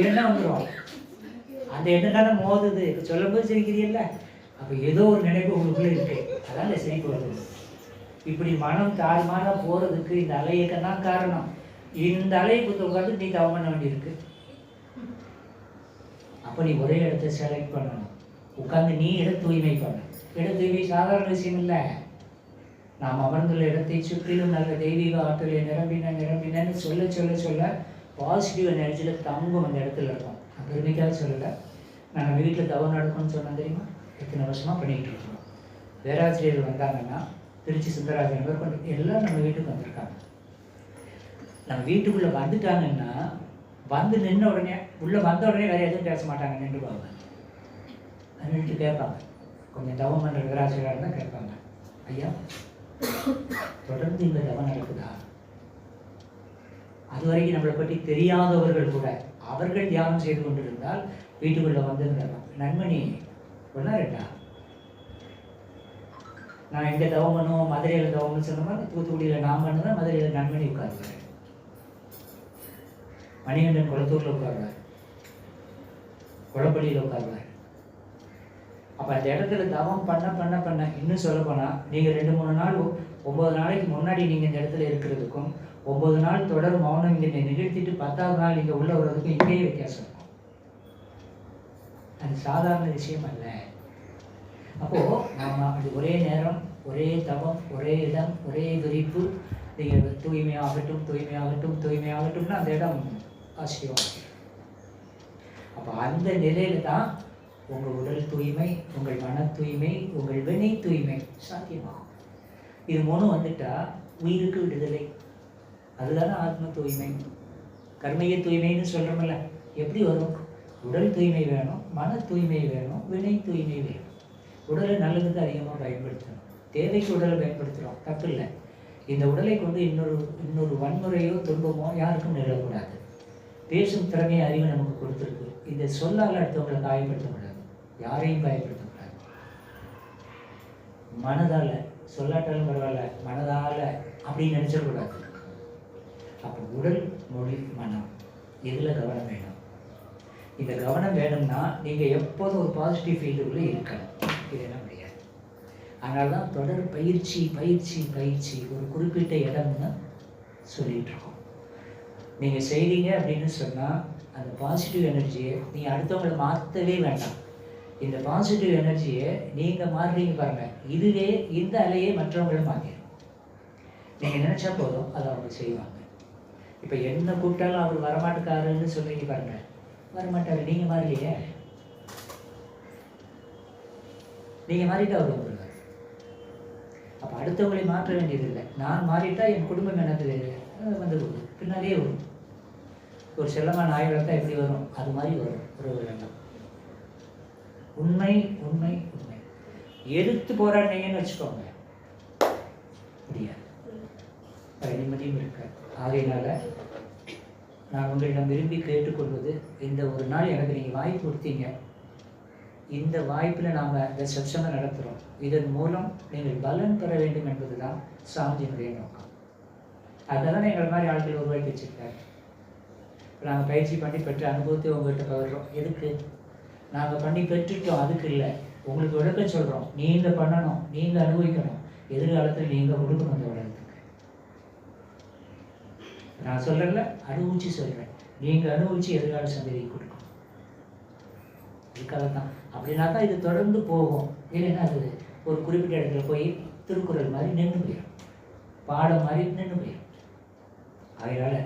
எண்ணம் வந்துடும். அந்த எண்ணம் தானே மோதுது. இப்போ சொல்லும்போது சிரிக்கிறீல்ல, அப்போ ஏதோ ஒரு நினைப்பு உங்களுக்குள்ளே இருக்கு, அதான் சிரிப்பு வருது. இப்படி மனம் தாழ்மாறாக போகிறதுக்கு இந்த அலையக்கம் தான் காரணம். இந்த அலையை கொடுத்து உட்காந்து நீ தவம் பண்ண வேண்டியிருக்கு. அப்போ நீ ஒரே இடத்த செலக்ட் பண்ணணும். உட்காந்து நீ இட தூய்மை பண்ண. இட தூய்மை சாதாரண விஷயம் இல்லை. நாம் அமர்ந்துள்ள இடத்தை சுற்றிலும் நல்ல தெய்வீக ஆற்றலை நிரம்பினன்னு சொல்ல சொல்ல சொல்ல பாசிட்டிவ் எனர்ஜியில் தங்கும் அந்த இடத்துல இருக்கும். நான் பெருமைக்காக சொல்லலை. நான் வீட்டில் தவறு நடக்கணும்னு சொன்னேன் தெரியுமா, எத்தனை வருஷமாக பண்ணிக்கிட்டு இருக்கோம். பேராசிரியர் வந்தாங்கன்னா திருச்சி சுந்தராஜன் கொண்டு எல்லாம் நம்ம வீட்டுக்கு வந்திருக்காங்க. நம்ம வீட்டுக்குள்ளே வந்துட்டாங்கன்னா வந்து நின்ன உடனே உள்ளே வந்த உடனே வேறு எதுவும் பேச மாட்டாங்க, நின்றுவாங்க. நின்றுட்டு கேட்பாங்க, கொஞ்சம் தவம் பண்ணுற பேராசிரியராக இருந்தால் கேட்பாங்க, ஐயா தொடர்ந்து இந்த தவம் நடக்குதா? அது வரைக்கும் நம்மளை பற்றி தெரியாதவர்கள் கூட அவர்கள் தியானம் செய்து கொண்டிருந்தால் வீட்டுக்குள்ளே வந்துருந்தாங்க, நண்மணி ஒன்றா ரெண்டா நான் இங்கே தவம் பண்ணுவோம், மதுரையில் தவம்னு சொன்ன மாதிரி தூத்துக்குடியில் நான் பண்ணுவேன், மதுரையில் நண்மணி உட்காருவார், மணிகண்டன் குளத்தூரில் உட்காருவார், குளப்பள்ளியில் உட்காருவார். அப்போ அந்த இடத்துல தவம் பண்ண பண்ண பண்ண இன்னும் சொல்ல போனால் நீங்கள் 2-3 நாள் 9 நாளைக்கு முன்னாடி நீங்கள் இந்த இடத்துல இருக்கிறதுக்கும் 9 நாள் தொடர் மௌனம் இங்கே நிகழ்த்திட்டு 10ஆவது நாள் நீங்கள் உள்ள வர்றதுக்கும் இங்கேயே வித்தியாசம் இருக்கும். அது சாதாரண விஷயம் அல்ல. அப்போது நாம் அது ஒரே நேரம், ஒரே தவம், ஒரே இடம், ஒரே விரிப்பு, நீங்கள் தூய்மையாகட்டும்னா அந்த இடம் ஆச்சரியம். அப்போ அந்த நிலையில் தான் உங்கள் உடல் தூய்மை, உங்கள் மன தூய்மை, உங்கள் வினை தூய்மை சாத்தியமாகும். இது 3 வந்துட்டால் உயிருக்கு விடுதலை. அதுதானே ஆத்ம தூய்மை. கர்மைய தூய்மைன்னு சொல்கிறோம்ல, எப்படி வரும்? உடல் தூய்மை வேணும், மன தூய்மை வேணும், வினை தூய்மை வேணும். உடலை நல்லதுக்கு அதிகமாக பயன்படுத்தணும். தேவைக்கு உடலை பயன்படுத்துகிறோம், தப்பு இல்லை. இந்த உடலை கொண்டு இன்னொரு வன்முறையோ துன்பமோ யாருக்கும் நிகழக்கூடாது. பேசும் திறமையை அறிவு நமக்கு கொடுத்துருக்கு. இந்த சொல்லால் அடுத்தவங்களை காயப்படுத்தக்கூடாது, யாரையும் காயப்படுத்தக்கூடாது. மனதால், சொல்லாட்டாலும் பரவாயில்ல, மனதால் அப்படின்னு நினச்சிடக்கூடாது. அப்போ உடல், மொழி, மனம் இதில் கவனம் வேணும். இந்த கவனம் வேணும்னா நீங்கள் எப்போதும் ஒரு பாசிட்டிவ் ஃபீல்டுக்குள்ளே இருக்கணும். இதெல்லாம் முடியாது. அதனால தான் தொடர் பயிற்சி பயிற்சி பயிற்சி ஒரு குறிப்பிட்ட இடம்னு சொல்லிகிட்டு இருக்கோம். நீங்கள் செய்கிறீங்க அப்படின்னு சொன்னால் அந்த பாசிட்டிவ் எனர்ஜியை நீங்கள் அடுத்தவங்களை மாற்றவே வேண்டாம். இந்த பாசிட்டிவ் எனர்ஜியை நீங்கள் மாறுறீங்க பாருங்கள், இதுவே இந்த அலையை மற்றவங்களை மாற்றிடும். நீங்கள் நினச்சா போதும், அதை அவங்க செய்வாங்க. இப்போ என்ன கூப்பிட்டாலும் அவர் வரமாட்டுக்காருன்னு சொல்கிறீங்க பாருங்கள், வரமாட்டாரு. நீங்கள் மாறலையே, நீங்கள் மாறிட்டு அவர் வந்துடுவார். அப்போ அடுத்தவங்களை மாற்ற வேண்டியதில்லை. நான் மாறிட்டா என் குடும்பம் எனக்கு வந்து போகுது, பின்னாலே வரும். ஒரு செல்லமான நாய் வளர்த்தா எப்படி வரும், அது மாதிரி வரும் உறவுகளெல்லாம். உண்மை உண்மை உண்மை. எதிர்த்து போராடினீங்கன்னு வச்சுக்கோங்க, முடியாது, நிம்மதியும் இருக்காது. ஆகையினால நான் உங்களிடம் விரும்பி கேட்டுக்கொள்வது, இந்த ஒரு நாள் எனக்கு நீங்கள் வாய்ப்பு கொடுத்தீங்க. இந்த வாய்ப்பில் நாம் இந்த சத்சங்கம் நடத்துகிறோம். இதன் மூலம் நீங்கள் பலன் பெற வேண்டும் என்பது தான் சாமிஜியினுடைய நோக்கம். அதனால எங்களை மாதிரி ஆட்கள் உருவாக்கி வச்சுருக்காரு. நாங்கள் பயிற்சி பண்ணி பெற்ற அனுபவத்தை உங்கள்கிட்ட பகிர்றோம். எதுக்கு? நாங்கள் பண்ணி பெற்றுட்டோம், அதுக்கு இல்லை, உங்களுக்கு விளக்கம் சொல்கிறோம். நீங்கள் பண்ணணும், நீங்கள் அனுபவிக்கணும், எதிர்காலத்தில் நீங்கள் கொடுக்கணும் அந்த உலகத்துக்கு. நான் சொல்கிறேன்ல, அனுபவிச்சு சொல்கிறேன், நீங்கள் அனுபவிச்சு எதிர்கால சந்ததிக்கு கொடுக்கணும். அதுக்காக தான். அப்படின்னா தான் இது தொடர்ந்து போகும். இல்லைன்னா அது ஒரு குறிப்பிட்ட இடத்துல போய் திருக்குறள் மாதிரி நின்று போயிடும், பாடம் மாதிரி நின்று போயிடும். அதனால்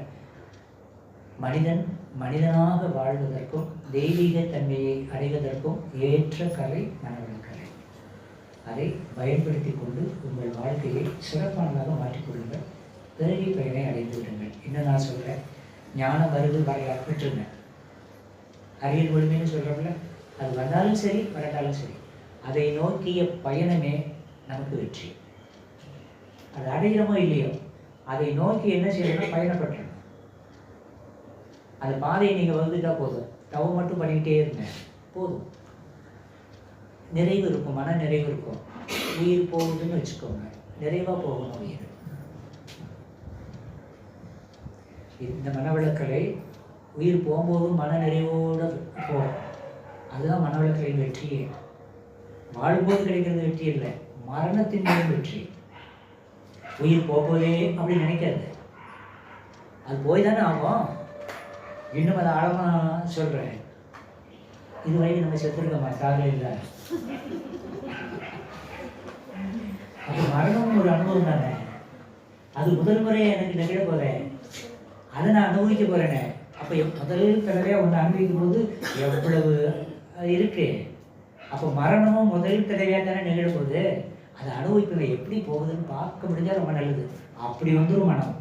மனிதன் மனிதனாக வாழ்வதற்கும் தெய்வீக தன்மையை அடைவதற்கும் ஏற்ற கலை மனவளக்கலை. அதை பயன்படுத்தி கொண்டு உங்கள் வாழ்க்கையை சிறப்பானதாக மாற்றிக்கொள்ளுங்கள். பிறகு பயனை அடைந்து விடுங்கள். இன்னும் நான் சொல்கிறேன், ஞானம் வருது வரையா விட்டுருங்க. அறிவியல் முழுமைன்னு சொல்கிறோம்ல, அது வந்தாலும் சரி வரட்டாலும் சரி, அதை நோக்கிய பயணமே நமக்கு வெற்றி. அது அடைகிறோமோ இல்லையோ, அதை நோக்கி என்ன செய்யணும்னா பயணப்பட்டணும். அந்த பாதையை நீங்கள் வந்துட்டா போதும், தவ மட்டும் பண்ணிக்கிட்டே இருங்க, போதும். நிறைவு இருக்கும், மன நிறைவு இருக்கும். உயிர் போகுதுன்னு வச்சுக்கோங்க, நிறைவாக போகணும் உயிர். இந்த மனவளக்கலை உயிர் போகும்போதும் மன நிறைவோடு போகும். அதுதான் மனவளக்கலையின் வெற்றியே. வாழும்போது கிடைக்கிறது வெற்றி இல்லை, மரணத்தின் மேலும் வெற்றி. உயிர் போகும்போதே அப்படி நினைக்காது, அது போய் தானே ஆகும். இன்னும் அதை ஆழமாக சொல்கிறேன், இது வரைக்கும் நம்ம செத்துருக்கோமா? காதல் இல்லை. அது மரணம் ஒரு அனுபவம் தானே. அது முதல் முறையை எனக்கு நிகழ போகிறேன், அதை நான் அனுபவிக்க போகிறேனே. அப்போ முதல் தடவையாக ஒன்று அனுபவிக்கும் போது எவ்வளவு இருக்கு. அப்போ மரணமும் முதல் தடவையாக தானே நிகழப்போகுது. அதை அனுபவிப்பதை எப்படி போகுதுன்னு பார்க்க முடிஞ்சால் ரொம்ப நல்லது. அப்படி வந்துடும் மனம்.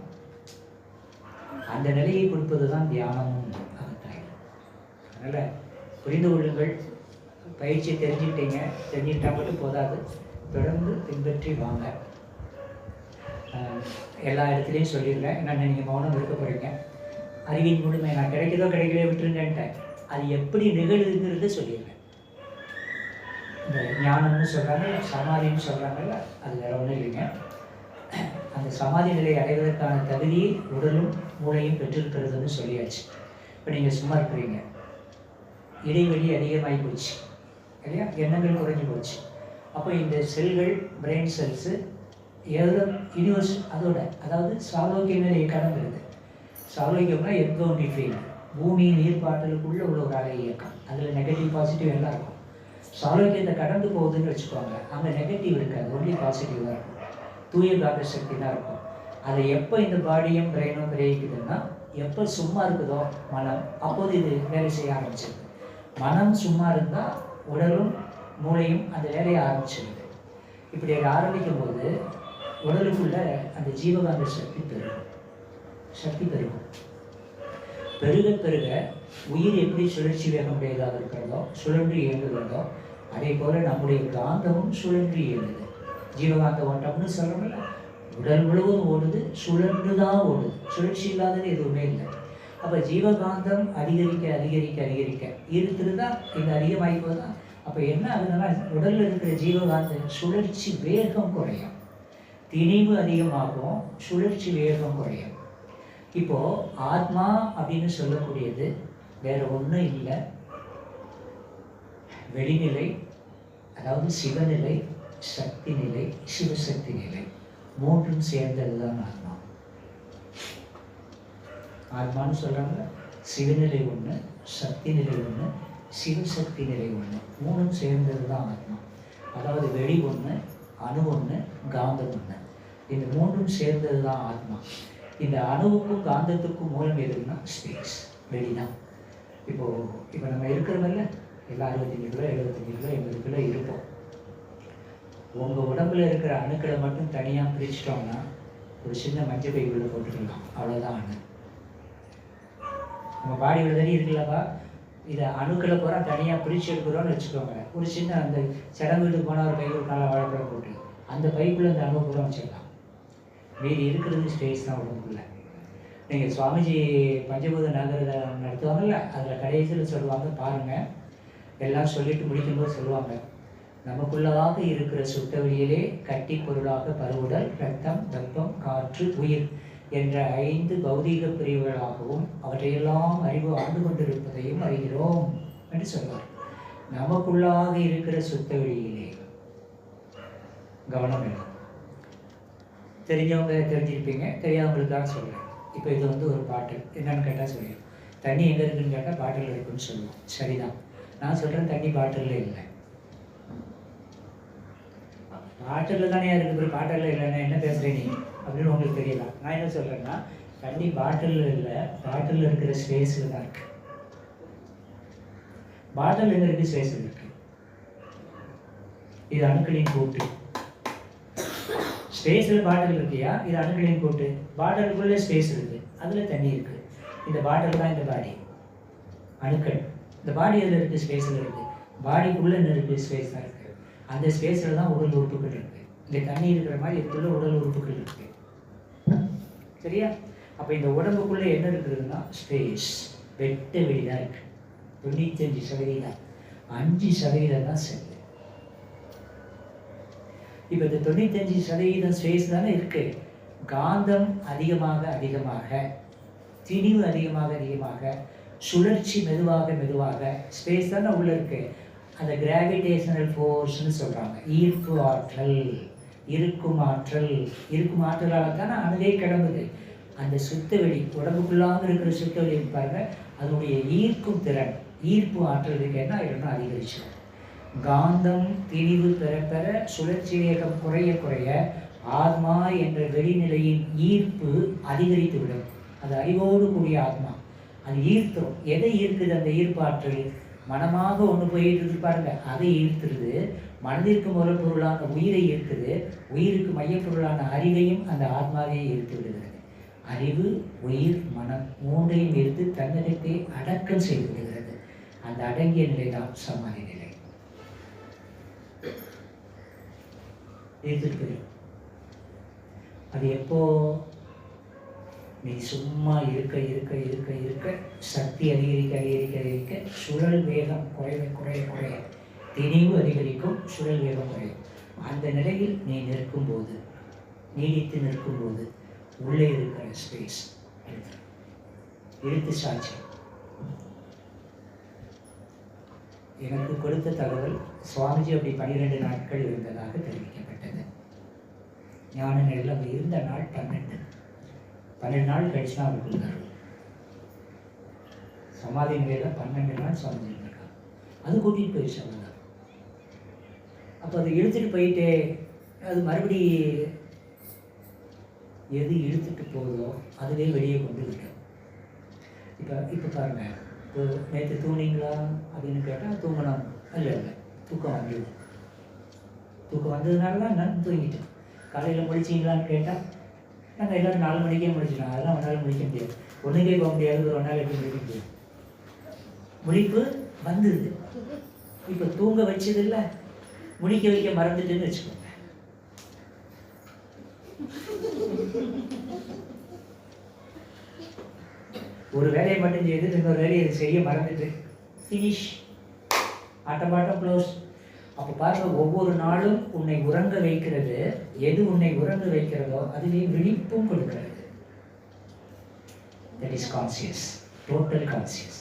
அந்த நிலையை கொடுப்பது தான் தியானமும் அகத்தாய். அதனால் புரிந்து கொள்ளுங்கள். பயிற்சியை தெரிஞ்சுக்கிட்டீங்க, தெரிஞ்சுக்கிட்டா மட்டும் போதாது, தொடர்ந்து பின்பற்றி வாங்க. எல்லா இடத்துலையும் சொல்லிடுறேன், ஏன்னா நீங்கள் மௌனம் இருக்க போகிறீங்க. அறிவின் முழுமை நான் கிடைக்கிறதோ கிடைக்கலையோ விட்டுருங்கன்ட்டேன். அது எப்படி நிகழுதுங்கிறது சொல்லிடுறேன். இந்த ஞானம்னு சொல்கிறாங்க, சமாதின்னு சொல்கிறாங்கல்ல, அது வேறு ஒன்றும் இல்லைங்க. அந்த சமாதி நிலையை அடைவதற்கான தகுதியை உடலும் மூளையும் பெற்றிருக்கிறதுன்னு சொல்லியாச்சு. இப்போ நீங்கள் சும்மா இருக்கிறீங்க, இடைவெளி அதிகமாகி போச்சு இல்லையா, எண்ணங்கள் குறைஞ்சி போச்சு. அப்போ இந்த செல்கள், பிரெயின் செல்ஸு எவ்வளோ யூனிவர்ஸ் அதோட, அதாவது சாலோக்கிய நிலையை கடந்துருது. சாலோக்கியம்னா எர்கோனிக் ஃபீல்டு, பூமி நீர்ப்பாட்டலுக்குள்ளே உள்ள ஒரு அலை இயக்கம். அதில் நெகட்டிவ் பாசிட்டிவ் எல்லாம் இருக்கும். சாலோக்கியத்தை கடந்து போகுதுன்னு வச்சுக்கோங்க, அங்கே நெகட்டிவ் இருக்காது, ஒன்லி பாசிட்டிவ் தான் இருக்கும். தூய காந்த சக்தி தான் இருக்கும். அதை எப்போ இந்த பாடியும் பிரெயினும் கிரகிக்குதுன்னா, எப்போ சும்மா இருக்குதோ மனம், அப்போது இது வேலை செய்ய ஆரம்பிச்சிருது. மனம் சும்மா இருந்தால் உடலும் மூளையும் அந்த வேலையை ஆரம்பிச்சிருது. இப்படி அதை ஆரம்பிக்கும் போது உடலுக்குள்ள அந்த ஜீவகாந்த சக்தி பெருகும். பெருக பெருக உயிர் எப்படி சுழற்சி வேகம் உடையதாக இருக்கிறதோ, சுழன்று இயங்குகிறதோ, அதே போல் நம்முடைய காந்தமும் சுழன்று இயங்குது. ஜீவகாந்த ஓட்டம்னு சொல்கிறோம்ல, உடல் முழுவதும் ஓடுது, சுழன்று தான் ஓடுது, சுழற்சி இல்லாதது எதுவுமே இல்லை. அப்போ ஜீவகாந்தம் அதிகரிக்க அதிகரிக்க அதிகரிக்க ஈர்த்துருதா, இது அதிகமாகி போதா. அப்போ என்ன ஆகுதுன்னா உடலில் இருக்கிற ஜீவகாந்த சுழற்சி வேகம் குறையும், திணிவு அதிகமாகும், சுழற்சி வேகம் குறையும். இப்போது ஆத்மா அப்படின்னு சொல்லக்கூடியது வேற ஒன்றும் இல்லை, வெளிநிலை, அதாவது சிவநிலை, சக்தி நிலை, சிவசக்தி நிலை, மூன்றும் சேர்ந்தது தான் ஆத்மா. ஆத்மான்னு சொல்கிறாங்க, சிவநிலை ஒன்று, சக்தி நிலை ஒன்று, சிவசக்தி நிலை ஒன்று, மூணும் சேர்ந்தது தான் ஆத்மா. அதாவது வெளி ஒன்று, அணு ஒன்று, காந்தம் ஒன்று, இந்த மூன்றும் சேர்ந்தது தான் ஆத்மா. இந்த அணுவுக்கும் காந்தத்துக்கும் மூலம் எதுன்னா ஸ்பேஸ், வெளிதான். இப்போ நம்ம இருக்கிறதில்ல, எல்லாம் 65 கிலோ 75 கிலோ 80 கிலோ இருப்போம். உங்கள் உடம்புல இருக்கிற அணுக்களை மட்டும் தனியாக பிரிச்சிட்டோம்னா ஒரு சின்ன மஞ்சள் பைக்குள்ளே போட்டுக்கலாம், அவ்வளோதான் அணு. நம்ம பாடி விழுதறி இருக்குல்லப்பா, இதை அணுக்களை பூரா தனியாக பிரித்து எடுக்கிறோன்னு வச்சுக்கோங்க. ஒரு சின்ன அந்த சடங்கு வீட்டுக்கு போனால் ஒரு பைக்கு, ஒரு நாள் வாழைப்பழம் போட்டு அந்த பைக்குள்ளே அந்த அணு பூரா வச்சிடலாம். மீதி இருக்கிறது ஸ்பேஸ் தான் உடம்புக்குள்ள. நீங்கள் சுவாமிஜி பஞ்சபூத நகரில் நடத்துவாங்கல்ல, அதில் கடைசியில் சொல்லுவாங்க பாருங்கள், எல்லாம் சொல்லிட்டு முடிக்கும்போது சொல்லுவாங்க, நமக்குள்ளதாக இருக்கிற சுத்தவெளியிலே கட்டி பொருளாக பருவுடல், ரத்தம், வெப்பம், காற்று, உயிர் என்ற 5 பௌதீக பிரிவுகளாகவும் அவற்றையெல்லாம் அறிவு ஆண்டு கொண்டிருப்பதையும் அறிகிறோம் என்று சொல்வார். நமக்குள்ளாக இருக்கிற சுத்தவெளியிலே கவனம் வேணும். தெரிஞ்சவங்க தெரிஞ்சிருப்பீங்க, தெரியாதவங்களுக்காக சொல்கிறேன். இப்போ இது ஒரு பாட்டில் என்னன்னு கேட்டால் சொல்லிடும். தண்ணி எங்கே இருக்குன்னு கேட்டால் பாட்டில் இருக்குன்னு சொல்லுவோம், சரிதான். நான் சொல்கிறேன் தண்ணி பாட்டிலில் இல்லை, பாட்டிலில் தானே இருக்குது, பாட்டிலில் இல்லைன்னா என்ன பேசுகிறேன் நீ அப்படின்னு உங்களுக்கு தெரியல. நான் என்ன சொல்கிறேன்னா, தண்ணி பாட்டிலில் இல்லை, பாட்டிலில் இருக்கிற ஸ்பேஸில் தான் இருக்குது. பாட்டில் எங்கே இருக்குது? ஸ்பேஸில் இருக்குது. இது அணுக்களின் கூட்டு. ஸ்பேஸில் பாட்டில் இருக்கியா, இது அணுக்களின் கூட்டு. பாட்டிலுக்குள்ளே ஸ்பேஸ் இருக்குது, அதில் தண்ணி இருக்குது. இந்த பாட்டில் தான் இந்த பாடி, அணுக்கள். இந்த பாடி அதில் இருக்குது, ஸ்பேஸில் இருக்குது. பாடிக்குள்ளே என்ன இருக்குது? ஸ்பேஸ் தான் இருக்குது. அந்த ஸ்பேஸில் தான் உடல் உறுப்புகள் இருக்குது. இந்த தண்ணி இருக்கிற மாதிரி இதுக்குள்ளே உடல் உறுப்புகள் இருக்குது, சரியா? அப்போ இந்த உடம்புக்குள்ளே என்ன இருக்குதுன்னா ஸ்பேஸ், வெட்ட வெளி தான் இருக்குது. 95%, 5% தான் செல்லு. இப்போ இந்த 95% ஸ்பேஸ் தானே இருக்குது. காந்தம் அதிகமாக அதிகமாக, திணிவு அதிகமாக அதிகமாக, சுழற்சி மெதுவாக மெதுவாக, ஸ்பேஸ் தானே உள்ளே இருக்குது. அந்த கிராவிடேஷனல் ஃபோர்ஸ்ன்னு சொல்கிறாங்க, ஈர்ப்பு ஆற்றல், இருக்கும் ஆற்றல். இருக்கும் ஆற்றலால் தானே அணுவே கிளம்புது. அந்த சுத்தவெளி, உடம்புக்குள்ளாக இருக்கிற சுத்தவெளி பாருங்கள், அதனுடைய ஈர்க்கும் திறன், ஈர்ப்பு ஆற்றல் இருக்கு என்ன ஆயிடும்னா அதிகரிச்சிடும். காந்தம் திணிவு பெற பெற, சுழற்சி வேகம் குறைய குறைய, ஆத்மா என்ற வெளிநிலையின் ஈர்ப்பு அதிகரித்து விடும். அது அறிவோடு கூடிய ஆத்மா, அது ஈர்த்துரும். எதை ஈர்க்குது அந்த ஈர்ப்பு ஆற்றல்? மனமாக ஒன்று போயிட்டு பாருங்க, அதை ஈர்த்துருது. மனதிற்கு மூலப்பொருளான உயிரை ஈர்க்குது, உயிருக்கு மையப்பொருளான அறிவையும் அந்த ஆத்மாவையும் ஈர்த்து விடுகிறது. அறிவு, உயிர், மனம் மூன்றையும் ஈர்த்து தன்னகத்தை அடக்கம் செய்து விடுகிறது. அந்த அடங்கிய நிலைதான் சமாதி நிலை. ஈர்த்துட்டு அது எப்போ? நீ சும்மா இருக்க இருக்க இருக்க இருக்க, சக்தி அதிகரிக்க அதிகரிக்க அதிகரிக்க, சுழல் வேகம் குறைய குறைய குறைய, திணிவு அதிகரிக்கும், சுழல் வேகம் குறையும். அந்த நிலையில் நீ நிற்கும்போது, நீடித்து நிற்கும்போது, உள்ளே இருக்கிற ஸ்பேஸ் இழுத்து சாட்சி. எனக்கு கொடுத்த தகவல், சுவாமிஜி அப்படி 12 நாட்கள் இருந்ததாக தெரிவிக்கப்பட்டது. ஞான நிலையில் அவர் இருந்த நாள் 12 நாள் கழிச்சு தான் அவருக்கு தருவோம். சமாதி நிலையில் 12 நாள் சுவாமிஜி இருந்திருக்காங்க. அது கூட்டிகிட்டு போயிடுச்சு அவ்வளோதான். அப்போ அதை இழுத்துட்டு போயிட்டே, அது மறுபடி எது இழுத்துட்டு போகுதோ அதுவே வெளியே கொண்டு விட்டோம். இப்போ பாருங்கள், இப்போ நேற்று தூங்கினீங்களா அப்படின்னு கேட்டால் தூங்கணும், இல்லை தூக்கம் வந்துடும். தூக்கம் வந்ததுனால தான் நான் தூங்கிட்டேன். காலையில் முடிச்சிங்களான்னு கேட்டால் நாங்கள் எல்லோரும் 4 மணிக்கே முடிச்சிட்டோம். அதெல்லாம் 1 நாள் முடிக்க முடியாது, ஒன்றுக்கே போக முடியாது, ஒரு 1 நாள் எப்படி முடிக்க முடியாது? முடிப்பு வந்தது. இப்போ தூங்க வச்சது இல்லை, முடிக்க வைக்க மறந்துட்டுன்னு வச்சுக்கோங்க. ஒரு வேலையை மட்டும் செய்து இன்னொரு வேலையை செய்ய மறந்துட்டு ஃபினிஷ், ஆட்டமாட்டம் க்ளோஸ். அப்போ பாருங்க, ஒவ்வொரு நாளும் உன்னை உறங்க வைக்கிறது எது, உன்னை உறங்க வைக்கிறதோ அதுவே விழிப்பும் கொடுக்கிறது. That is conscious, total conscious.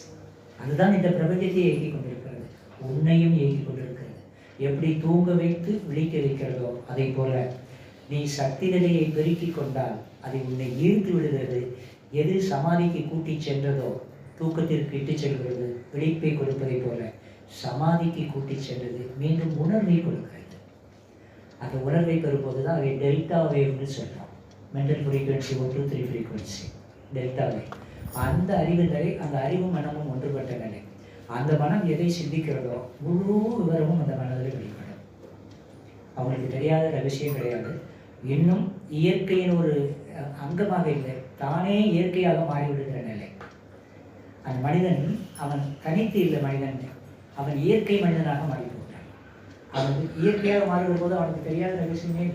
அதுதான் இந்த பிரபஞ்சத்தை இயக்கி கொண்டிருக்கிறது, உன்னையும் இயக்கி கொண்டிருக்கிறது. எப்படி தூங்க வைத்து விழிக்க வைக்கிறதோ அதை போல நீ சக்தி நிலையை பெருக்கி கொண்டால் அதை உன்னை ஈர்த்து விடுகிறது. எது சமாதிக்கு கூட்டி சென்றதோ, தூக்கத்திற்கு இட்டு செல்கிறது, விழிப்பை கொடுப்பதை போல சமாதிக்கு கூட்டி சென்றது மீண்டும் உணர்வை கொடுக்கிறது. அந்த உணர்வை பெறும்போது தான் அதை டெல்டா வேவ்னு சொல்கிறோம். Mental frequency 1 to 3 frequency delta wave. அந்த அறிவு நிலை, அந்த அறிவும் மனமும் ஒன்றுபட்ட நிலை. அந்த மனம் எதை சிந்திக்கிறதோ முழு விவரமும் அந்த மனதில் வெளிப்படும். அவங்களுக்கு தெரியாத ரகசியம் கிடையாது. இன்னும் இயற்கையின் ஒரு அங்கமாக இல்லை, தானே இயற்கையாக மாறிவிடுகிற நிலை. அந்த மனிதன் அவன் தனித்து இல்லை, மனிதன் அவன் இயற்கை மனிதனாக மாறி போகிறான். அவன் இயற்கையாக மாறுகிற போது அவனுக்கு தெரியாத ரகசியமே,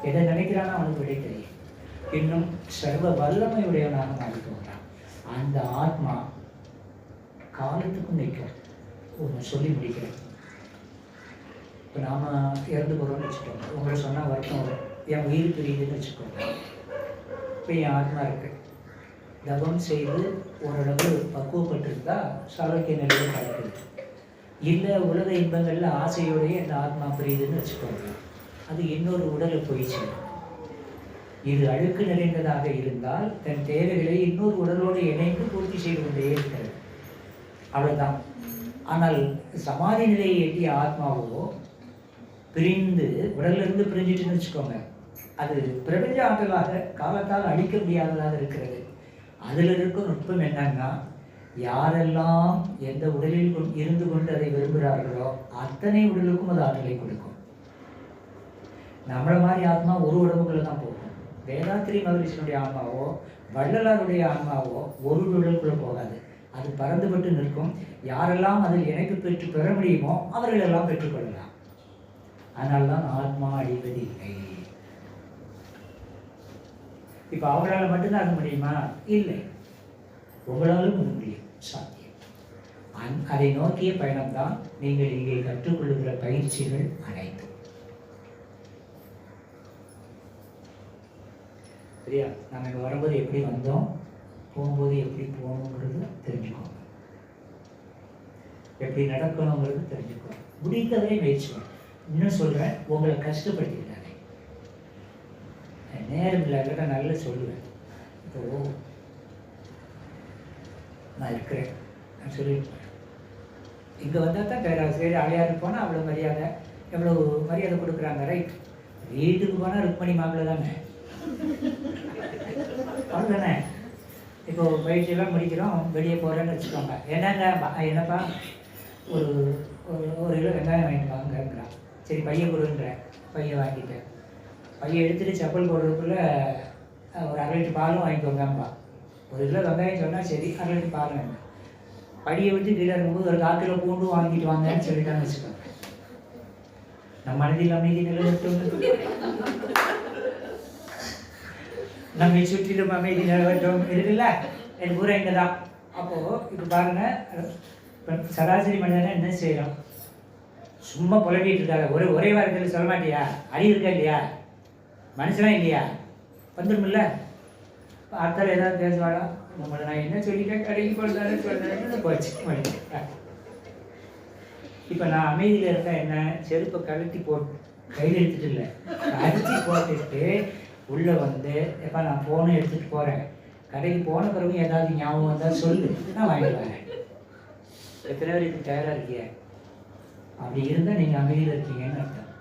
எதை நினைக்கிறானோ அவனுக்கு விடை தெரியும். இன்னும் சர்வ வல்லமை உடையவனாக மாறி போகிறான். அந்த ஆத்மா காலத்துக்கும் நிற்கும். ஒன்று சொல்லி முடிக்கிறேன். இப்போ நாம் இறந்து போகிறோம்னு வச்சுக்கோங்க, உங்களை சொன்னால் வருத்தம் வரும், என் உயிர் பிரியுதுன்னு வச்சுக்கோங்க. இப்போ என் ஆத்மா இருக்கு, தவம் செய்து ஓரளவு பக்குவப்பட்டிருந்தா சாலக்கிய நிலையில் கிடைக்குது. இல்லை உலக இன்பங்களில் ஆசையோடையே அந்த ஆத்மா பிரியுதுன்னு வச்சுக்கோங்க, அது இன்னொரு உடலை போயிடுச்சு. இது அழுக்கு நிறைந்ததாக இருந்தால் தன் தேவைகளை இன்னொரு உடலோடு இணைந்து பூர்த்தி செய்து கொண்டே இருக்கிறது, அவ்வளோதான். ஆனால் சமாதி நிலையை எட்டிய ஆத்மாவோ பிரிந்து உடலிலிருந்து பிரிஞ்சிட்டுன்னு வச்சுக்கோங்க, அது பிரபஞ்ச ஆற்றலாக காலத்தால் அழிக்க முடியாததாக இருக்கிறது. அதில் இருக்கும் நுட்பம் என்னன்னா, யாரெல்லாம் எந்த உடலில் இருந்து கொண்டு அதை விரும்புகிறார்களோ அத்தனை உடலுக்கும் அது ஆற்றலை கொடுக்கும். நம்மளை மாதிரி ஆத்மா ஒரு உடம்புக்குள்ள தான் போகும். வேதாத்திரி மகரிஷினுடைய ஆன்மாவோ வள்ளலாருடைய ஆன்மாவோ ஒரு உடலுக்குள்ள போகாது, அது பறந்துபட்டு நிற்கும். யாரெல்லாம் அதில் இணைப்பு பெற்று பெற முடியுமோ அவர்களெல்லாம் பெற்றுக்கொள்ளலாம். அதனால்தான் ஆத்மா அழிவதில்லை. இப்போ அவங்களால மட்டும்தான் அது முடியுமா? இல்லை, உங்களாலும் அது முடியும், சாத்தியம். அதை நோக்கிய பயணம்தான் நீங்கள் இங்கே கற்றுக்கொள்ளுகிற பயிற்சிகள் அனைத்தும். சரியா? நம்ம இங்கே வரும்போது எப்படி வந்தோம், போகும்போது எப்படி போகணுங்கிறது தெரிஞ்சுக்கோங்க, எப்படி நடக்கணுங்கிறது தெரிஞ்சுக்கோங்க. முடிந்தவரை முயற்சி பண்ணுங்க. இன்னும் சொல்கிறேன், உங்களை கஷ்டப்படுத்திக்கிறாங்க. நேரம் இல்லாத நல்லா சொல்லுவேன். இப்போ நான் இருக்கிறேன், நான் சொல்லியிருப்பேன். இங்கே வந்தால் தான் பேராசிரியர் ஆளையாருக்கு போனால் அவ்வளோ மரியாதை, எவ்வளோ மரியாதை கொடுக்குறாங்க, ரைட். வீட்டுக்கு போனால் ருக்மணி மாப்பிள்ளை தானே, அவ்வளோதானே. இப்போ பயிற்சியெல்லாம் முடிக்கிறோம், வெளியே போகிறேன்னு வச்சுக்கோங்க. என்னங்க என்னப்பா ஒரு ஒரு கிலோ வெங்காயம் வாங்கிட்டு வாங்கிறான். சரி பையன் கொடுன்றேன், பையன் வாங்கிட்டேன். பையன் எடுத்துகிட்டு செப்பல் போடுறதுக்குள்ளே ஒரு 1/2 லிட்டர் பாலும் வாங்கிக்கோங்கப்பா. 1 கிலோ வெங்காயம் சொன்னால் சரி, 1/2 லிட்டர் பால் வேணும். படியை விட்டு கீழே இருக்கும்போது ஒரு 1/4 கிலோ பூண்டு வாங்கிட்டு வாங்கன்னு சொல்லிட்டான்னு வச்சுக்கோங்க. நம் மனதில் அமைதி நிலவட்டும், நம்மை சுற்றிலும் அமைதி நிலவட்டும் இருக்குல்ல, என் ஊரை இங்கே தான். அப்போது இப்போ பாருங்கள், சராசரி மனிதனை என்ன செய்யணும்? சும்மா புலம்பிட்டு இருக்காங்க. ஒரே வாரத்தில் சொல்ல மாட்டியா? அறிவு இருக்கா இல்லையா? மனுஷனா இல்லையா? வந்துடும்ல. அடுத்தால ஏதாவது பேசுவாடா, நம்மளை நான் என்ன சொல்லிட்டேன், கடைக்கு போடுதான்னு சொல்கிறேன்னு போச்சு. இப்போ நான் அமைதியில் இருக்கேன், என்ன செருப்பை கழட்டி போட்டு கையில் எடுத்துட்டு இல்லை, அடித்து போட்டுட்டு உள்ளே வந்து, எப்போ நான் ஃபோனும் எடுத்துகிட்டு போகிறேன், கடைக்கு போன பிறகு ஏதாவது ஞாபகம் வந்தால் சொல்லு, நான் வாங்கிட்டு வரேன். எத்தனை பேர் இதுக்கு தயாராக இருக்கிய? அப்படி இருந்தால் நீங்கள் அமைதியில் இருக்கீங்கன்னு அர்த்தம்.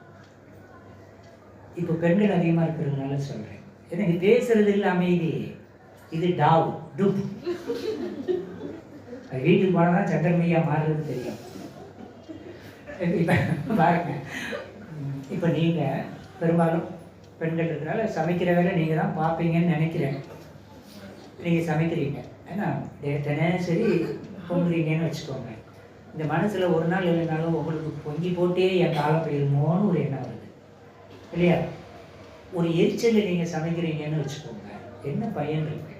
இப்போ பெண்கள் அதிகமாக இருக்கிறதுனால சொல்கிறேன், எனக்கு பேசுறது இல்லை அமைதி, இது டாவ் டுப். அது வீட்டுக்கு போனால் தான் சக்கரமையாக மாறுறது தெரியும். இப்போ பாருங்க, இப்போ நீங்கள் பெரும்பாலும் பெண்கள் இருக்கிறனால சமைக்கிற வேலை நீங்கள் தான் பார்ப்பீங்கன்னு நினைக்கிறேன். நீங்கள் சமைக்கிறீங்க, ஏன்னா தினசரி பொங்குறீங்கன்னு வச்சுக்கோங்க. இந்த மனசில் ஒரு நாள் இல்லைனாலும் உங்களுக்கு பொங்கி போட்டே என் காலம் போயிருமோன்னு ஒரு எண்ணம் வருது இல்லையா? ஒரு எரிச்சலில் நீங்கள் சமைக்கிறீங்கன்னு வச்சுக்கோங்க, என்ன பயன் இருக்கு?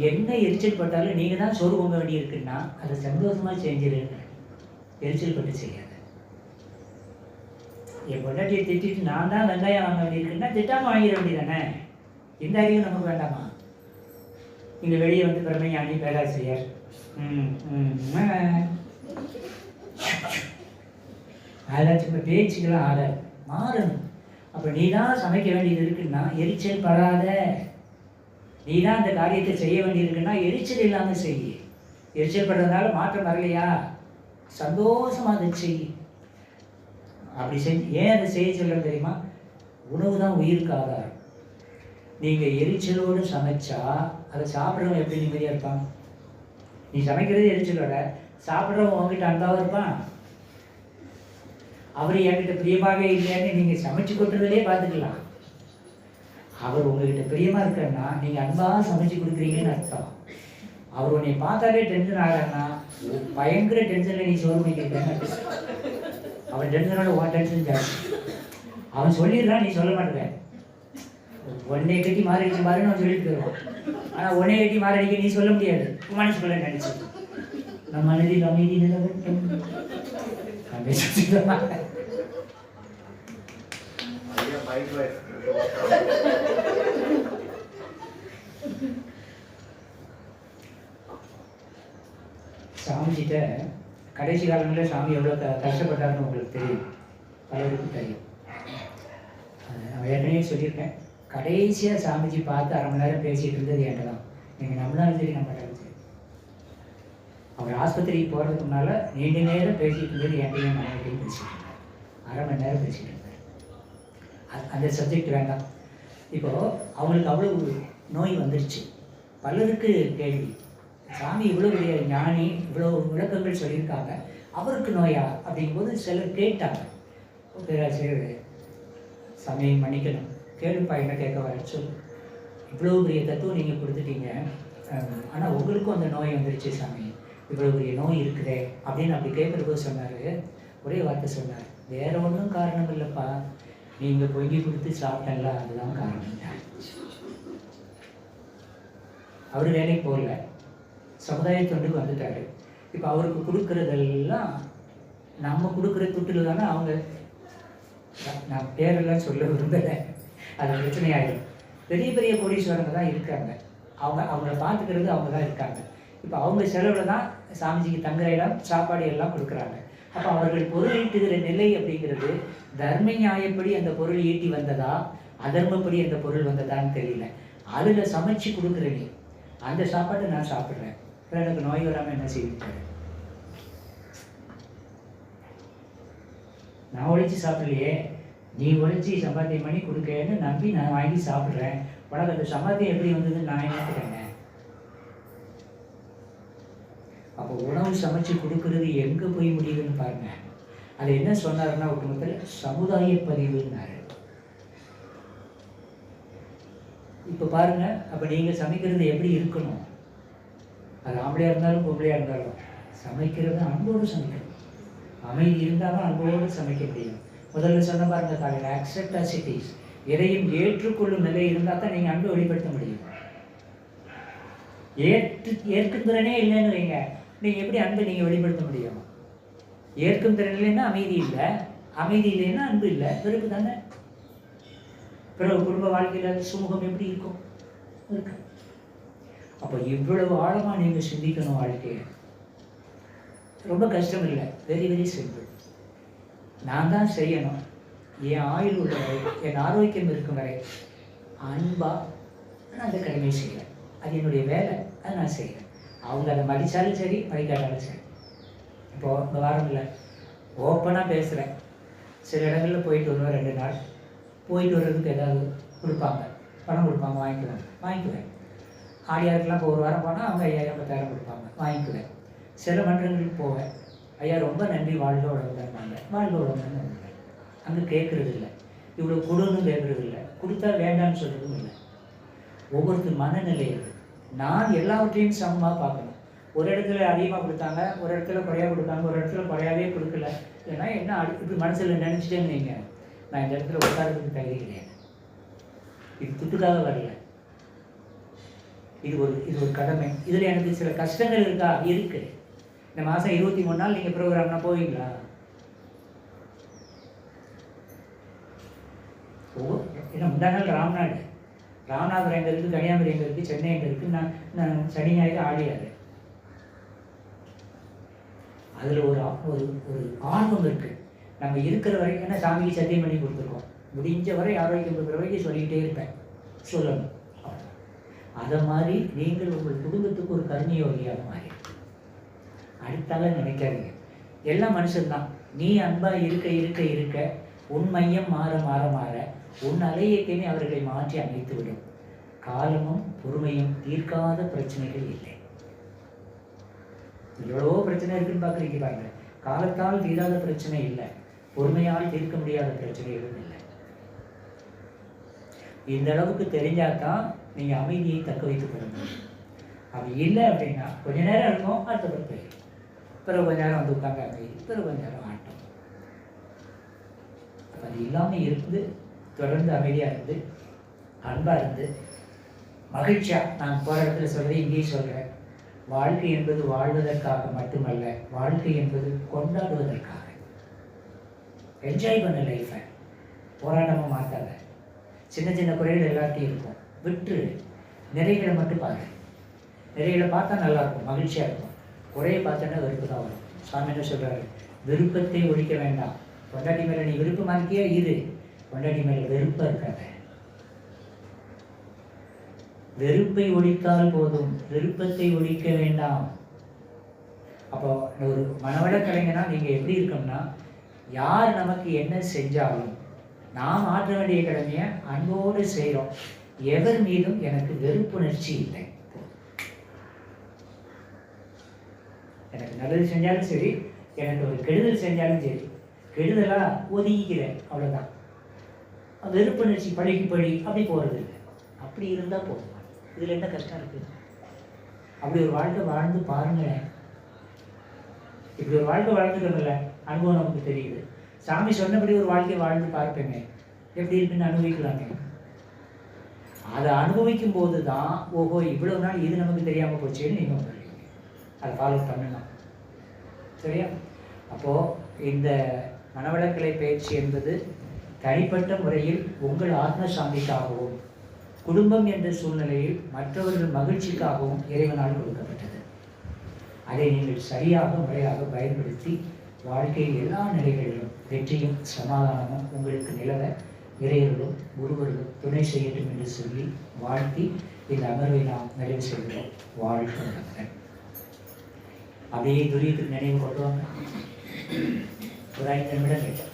என்ன எரிச்சல் பட்டாலும் நீங்கள் தான் சோறு பொங்க வேண்டியிருக்குன்னா அதை சந்தோஷமாக செஞ்சிருங்க, எரிச்சல் பட்டு செய்யாத. என் பொண்டாட்டியை திட்டிட்டு நான் தான் வெங்காயம் வாங்க வேண்டியிருக்குன்னா திட்டாமல் வாங்கிட வேண்டியதானே? இந்த அறிவு நமக்கு வேண்டாமா? இங்கே வெளியே வந்து பிரமையானி பேராசிரியர் அதெல்லாம் பேச்சுக்கெல்லாம் ஆடாது, மாறணும். அப்போ நீ தான் சமைக்க வேண்டியது இருக்குன்னா எரிச்சல் படாத. நீ தான் அந்த காரியத்தை செய்ய வேண்டியிருக்குன்னா எரிச்சல் இல்லாமல் செய். எரிச்சல் படுறதுனால மாற்றம் வரலையா? சந்தோஷமாக அதை செய். அப்படி செஞ்சு ஏன் அதை செய்ய சொல்கிறேன் தெரியுமா? உணவு தான் உயிருக்கு ஆதாரம். நீங்கள் எரிச்சலோடு சமைச்சா அதை சாப்பிட்றவன் எப்படி நிம்மதியாக இருப்பான்? நீ சமைக்கிறது எரிச்சலோட, சாப்பிட்றவன் உங்ககிட்ட அன்பாக இருப்பான்? அவர் என்கிட்ட பிரியமாகவே இல்லைன்னு நீங்கள் சமைச்சு கொட்டுறதுலேயே பார்த்துக்கலாம். அவர் உங்ககிட்ட பிரியமாக இருக்கிறன்னா நீங்கள் அன்பாக சமைச்சு கொடுக்குறீங்கன்னு அர்த்தம். அவர் உன்னை பார்த்தாலே டென்ஷன் ஆகிறான்னா பயங்கர டென்ஷனில் நீ சோறு பண்ணிக்கிறேன்னு. அவன் டென்ஷனோட உன் டென்ஷன் ஜாஸ்தி. அவன் சொல்லிடுறான், நீ சொல்ல மாட்டேன். ஒன்னே கட்டி மாறடிச்சு மாறுன்னு அவன் சொல்லிட்டு போயிடுவான். ஆனால் ஒன்னே கட்டி மாறடிக்க நீ சொல்ல முடியாது, மனசுக்குள்ள நினைச்சு. நம்ம மனதில் அமைதி நிலவட்டும். சாமிஜிட்ட கடைசி காலங்களில் சாமி எவ்வளோ கஷ்டப்பட்டாருன்னு உங்களுக்கு தெரியும், பலருக்கும் தெரியும். நான் ஏற்கனவே சொல்லியிருக்கேன், கடைசியாக சாமிஜி பார்த்து அரை மணி நேரம் பேசிகிட்டு இருந்தது என்கிட்ட தான். நீங்கள் நம்மளாலும் சரி நம்மளாலும் சரி. அவர் ஆஸ்பத்திரிக்கு போகிறதுக்கு முன்னால் நீண்ட நேரம் பேசிகிட்டு இருந்தது என்கிட்டையும் நம்மகிட்டையும் பேசிகிட்டு இருந்தார். அரை மணி நேரம் பேசிகிட்டு இருந்தார். அந்த சப்ஜெக்ட் வேண்டாம். இப்போது அவங்களுக்கு அவ்வளோ நோய் வந்துருச்சு. பலருக்கு கேள்வி, சாமி இவ்வளோ பெரிய ஞானி, இவ்வளோ விளக்கங்கள் சொல்லியிருக்காங்க, அவருக்கு நோயா அப்படிங்கும்போது சிலர் கேட்டாங்க. பேராசிரியர் சாமி மன்னிக்கணும், கேளுப்பா, என்ன கேட்க வர சொல்லு, இவ்வளோ பெரிய தத்துவம் நீங்கள் கொடுத்துட்டீங்க, ஆனால் உங்களுக்கும் அந்த நோய் வந்துருச்சு சாமி, இவ்வளோ பெரிய நோய் இருக்குதே அப்படின்னு அப்படி கேட்குறபோது சொன்னார். ஒரே வார்த்தை சொன்னார், வேற ஒன்றும் காரணம் இல்லைப்பா, நீங்கள் பொங்கி கொடுத்து சாப்பிட்டல அதுதான் காரணம். அவர் வேலைக்கு போகல, சமுதாய தொண்டுக்கு வந்துட்டார். இப்போ அவருக்கு கொடுக்குறதெல்லாம் நம்ம கொடுக்குற துட்டில் தானே. அவங்க, நான் பேரெல்லாம் சொல்ல விரும்பலை, அது பிரச்சனையாயிடும். பெரிய பெரிய கோடீஸ்வரங்க தான் இருக்காங்க, அவங்கள பார்த்துக்கிறது அவங்க தான் இருக்காங்க. இப்போ அவங்க செலவில் தான் சாமிஜிக்கு தங்குற இடம், சாப்பாடு எல்லாம் கொடுக்குறாங்க. அப்போ அவர்கள் பொருள் ஈட்டுகிற நிலை அப்படிங்கிறது தர்ம நியாயப்படி அந்த பொருள் ஈட்டி வந்ததா, அதர்மப்படி அந்த பொருள் வந்ததான்னு தெரியல. அதில் சமைச்சு கொடுக்குற நீ அந்த சாப்பாட்டை நான் சாப்பிட்றேன், எனக்கு நோய் வராமல் என்ன செய்விட்டாரு? நான் உழைச்சி சாப்பிடலையே, நீ உழைச்சி சம்பாத்தியம் பண்ணி கொடுக்கன்னு நம்பி நான் வாங்கி சாப்பிட்றேன். உனக்கு அந்த சம்பாத்தியம் எப்படி வந்ததுன்னு நான் நினைக்கிறேங்க. அப்போ உணவு சமைச்சு கொடுக்கறது எங்கே போய் முடியுதுன்னு பாருங்க. அது என்ன சொன்னாருன்னா, ஒட்டுமொத்தத்தில் சமுதாய பதிவுன்னாரு. இப்போ பாருங்க, அப்போ நீங்கள் சமைக்கிறது எப்படி இருக்கணும்? அது ஆம்பளையாக இருந்தாலும் பொம்பளையாக இருந்தாலும் சமைக்கிறது அன்போடு சமைக்கணும். அமைதி இருந்தாலும் அன்போடு சமைக்க முடியும். முதல்ல சொன்ன பாருங்க காலையில், அக்செப்டாசிட்டிஸ், எதையும் ஏற்றுக்கொள்ளும் நிலை இருந்தால் தான் நீங்கள் அன்பை வெளிப்படுத்த முடியும். ஏற்கும் திறனே இல்லைன்னு வைங்க, நீங்கள் எப்படி அன்பை நீங்கள் வெளிப்படுத்த முடியும்? ஏற்கும் திறன் இல்லைன்னா அமைதி இல்லை, அமைதி இல்லைன்னா அன்பு இல்லை, வெறுப்பு தானே. பிறகு குடும்ப வாழ்க்கையில் சுமூகம் எப்படி இருக்கும்? இருக்கு. அப்போ இவ்வளவு ஆழமாக நீங்கள் சிந்திக்கணும் வாழ்க்கையை. ரொம்ப கஷ்டம் இல்லை, வெரி வெரி சிம்பிள். நான் தான் செய்யணும். என் ஆயுள் உள்ள வரை, என் ஆரோக்கியம் இருக்கும் வரை அன்பாக நான் அந்த கடமையை செய்கிறேன். அது என்னுடைய வேலை, அதை நான் செய்கிறேன். அவங்க அதை மதித்தாலும் சரி, மதிக்காட்டாலும் சரி. இப்போது இந்த வாரம் இல்லை, ஓப்பனாக பேசுகிறேன். சில இடங்களில் போயிட்டு வருவேன், 2 நாள் போயிட்டு வர்றதுக்கு ஏதாவது கொடுப்பாங்க, பணம் கொடுப்பாங்க, வாங்கிக்குவேன். ஆடியாருக்கெல்லாம் இப்போ 1 வாரம் போனால் அவங்க 5000 10,000 கொடுப்பாங்க, வாங்கிக்குவேன். சில மன்றங்களுக்கு போவேன், ஐயா ரொம்ப நன்றி, வாழ்க வளமுடன், வாழ்க வளமுடன். அங்கே கேட்குறது இல்லை, இவ்வளோ கொடுன்னு கேட்குறது இல்லை, கொடுத்தா வேண்டான்னு சொல்கிறதும் இல்லை. ஒவ்வொருத்தர் மனநிலை நான் எல்லாவற்றையும் சமமாக பார்க்கணும். ஒரு இடத்துல அதிகமாக கொடுத்தாங்க, ஒரு இடத்துல குறையாக கொடுத்தாங்க, ஒரு இடத்துல குறையாவே கொடுக்கல. ஏன்னா என்ன இப்படி மனசில் நினச்சிட்டேன்னு வைங்க, நான் இந்த இடத்துல உட்காரத்துக்கு தகுதி கிடையாது. இது துட்டுக்காக வரல. இது ஒரு கடமை. இதில் எனக்கு சில கஷ்டங்கள் இருக்கா? இருக்கு. இந்த மாதம் 23 நாள் நீங்கள் ப்ரோக்ராம்னா போவீங்களா? ஏன்னா முந்தா நாள் ராமநாதபுரம் எங்கே இருக்குது, கன்னியாகுமரி எங்கே இருக்குது, சென்னை எங்கே இருக்குது, நான் சனி ஞாயிறு ஆடியாரு. அதில் ஒரு ஆர்வம் இருக்குது. நம்ம இருக்கிற வரைக்கும் என்ன சாமிக்கு சத்தியம் பண்ணி கொடுத்துருக்கோம், முடிஞ்ச வரை ஆரோக்கியம் இருக்கிற வரைக்கும் சொல்லிக்கிட்டே இருப்பேன், சொல்லணும். அதை மாதிரி நீங்கள் உங்கள் குடும்பத்துக்கு ஒரு கர்மயோகியாக மாறி அடுத்தால நினைக்காதீங்க. எல்லாம் மனுஷன்தான். நீ அன்பாக இருக்க இருக்க இருக்க உன் மையம் மாற மாற மாற உன் அலையக்கமே அவர்களை மாற்றி அமைத்து விடும். காலமும் பொறுமையும் தீர்க்காத பிரச்சனைகள் இல்லை. எவ்வளவோ பிரச்சனை இருக்குன்னு பார்க்குறீங்க பாருங்க. காலத்தால் தீராத பிரச்சனை இல்லை, பொறுமையால் தீர்க்க முடியாத பிரச்சனைகளும் இல்லை. இந்த அளவுக்கு தெரிஞ்சாதான் நீங்கள் அமைதியை தக்க வைத்துக் கொள்ள முடியும். அப்படி இல்லை அப்படின்னா கொஞ்ச நேரம் இருக்கும், அடுத்த பிறகு பிறகு கொஞ்ச நேரம் வந்து உட்காந்து அமைதி, பிறகு கொஞ்ச நேரம் ஆட்டம். அப்போ அது இல்லாமல் இருந்து தொடர்ந்து அமைதியாக இருந்து அன்பாக இருந்து மகிழ்ச்சியாக, நான் போகிற இடத்துல சொல்கிறேன், இங்கேயும் சொல்கிறேன், வாழ்க்கை என்பது வாழ்வதற்காக மட்டுமல்ல, வாழ்க்கை என்பது கொண்டாடுவதற்காக. என்ஜாய் பண்ண லைஃப்பை, போராட்டமாக மாற்றாத. சின்ன சின்ன குறைகள் எல்லாத்தையும் இருக்கும், விட்டு நிறைகளை மட்டும் பாரு. நிறைகளை பார்த்தா நல்லாயிருக்கும், மகிழ்ச்சியாக இருக்கும். குறையை பார்த்தோன்னா வெறுப்பு தான் வரும். சாமி என்ன சொல்கிறாரு? விருப்பத்தை ஒழிக்க வேண்டாம். பொண்டாட்டி மேலே நீ விருப்பமாக இருக்கியா இரு, பொண்டாட்டி மேலே வெறுப்பாக இருக்காத. வெறுப்பை ஒழித்தால் போதும், விருப்பத்தை ஒழிக்க வேண்டாம். அப்போ ஒரு மனவள கலைஞனா நீங்கள் எப்படி இருக்கணும்னா, யார் நமக்கு என்ன செஞ்சாலும் நாம் ஆற்ற வேண்டிய கடமையை அன்போடு செய்கிறோம். எவர் மீதும் எனக்கு வெறுப்புணர்ச்சி இல்லை. எனக்கு நல்லது செஞ்சாலும் சரி, எனக்கு ஒரு கெடுதல் செஞ்சாலும் சரி, கெடுதலாக ஒதுங்கிக்கிறேன், அவ்வளோதான். வெறுப்புணர்ச்சி பழிக்கு பழி அப்படி போகிறது இல்லை. அப்படி இருந்தால் போதும். இதில் என்ன கஷ்டம் இருக்குது? அப்படி ஒரு வாழ்க்கை வாழ்ந்து பாருங்களேன். இப்படி ஒரு வாழ்க்கை வாழ்ந்துக்கிறதில்ல, அனுபவம் நமக்கு தெரியுது. சாமி சொன்னபடி ஒரு வாழ்க்கையை வாழ்ந்து பார்ப்பேங்க, எப்படி இருக்குன்னு அனுபவிக்கலாங்க. அதை அனுபவிக்கும் போது தான் ஓஹோ இவ்வளோ நாள் இது நமக்கு தெரியாமல் போச்சேன்னு நீங்கள் சொல்லுவீங்க. அதை ஃபாலோ பண்ணணும், சரியா? அப்போது இந்த மனவளக்கலை பயிற்சி என்பது தனிப்பட்ட முறையில் உங்கள் ஆத்ம சாந்திக்காகவும் குடும்பம் என்ற சூழ்நிலையில் மற்றவர்கள் மகிழ்ச்சிக்காகவும் இறைவனால் கொடுக்கப்பட்டது. அதை நீங்கள் சரியாக முறையாக பயன்படுத்தி வாழ்க்கையில் எல்லா நிலைகளிலும் வெற்றியும் சமாதானமும் உங்களுக்கு நிலவ இறைவர்களும் குருவர்களும் துணை செய்யட்டும் என்று சொல்லி வாழ்த்தி இந்த அமர்வை நாம் நிறைவு செய்கிறோம். வாழ்க வளமுடன். அப்படியே துரியத்துக்கு நினைவு கொண்டு வாங்க. ஒரு 5 நிமிடம் கேட்டேன்.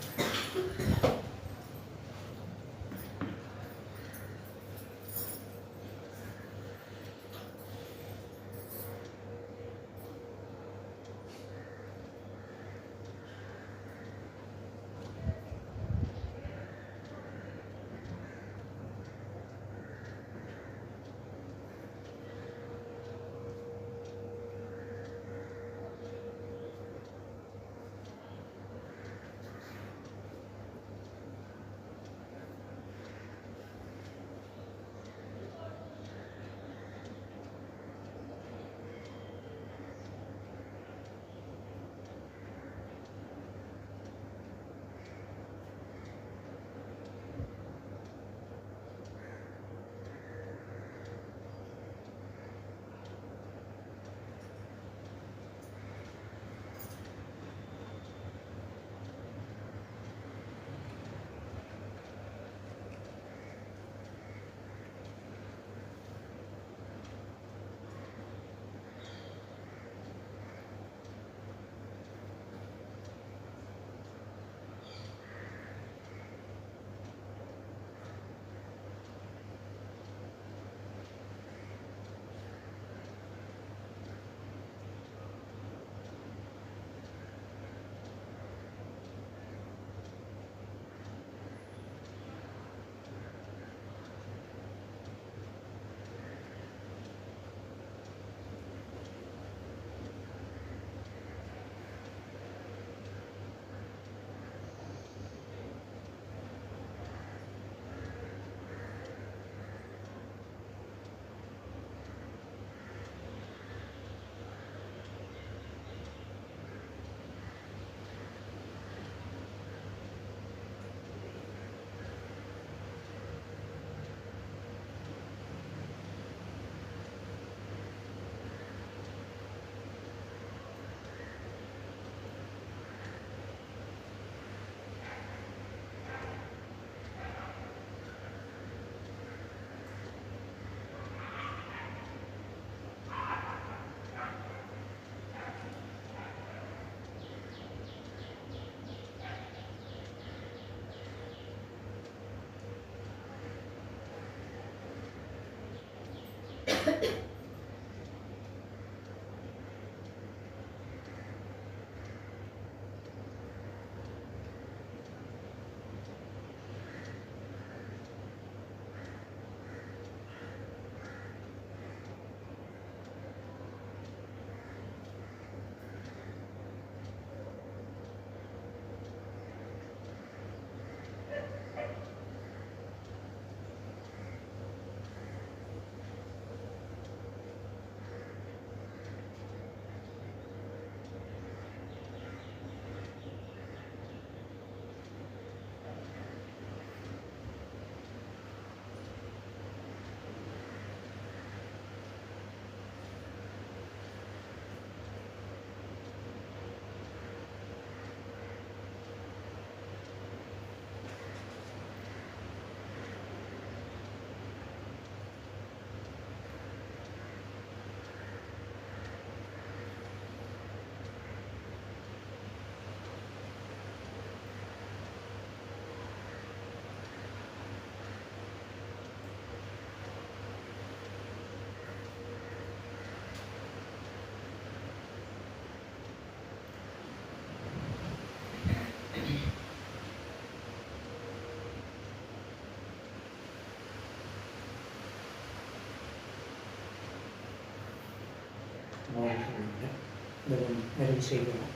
நிறைவு செய்கிறோம்.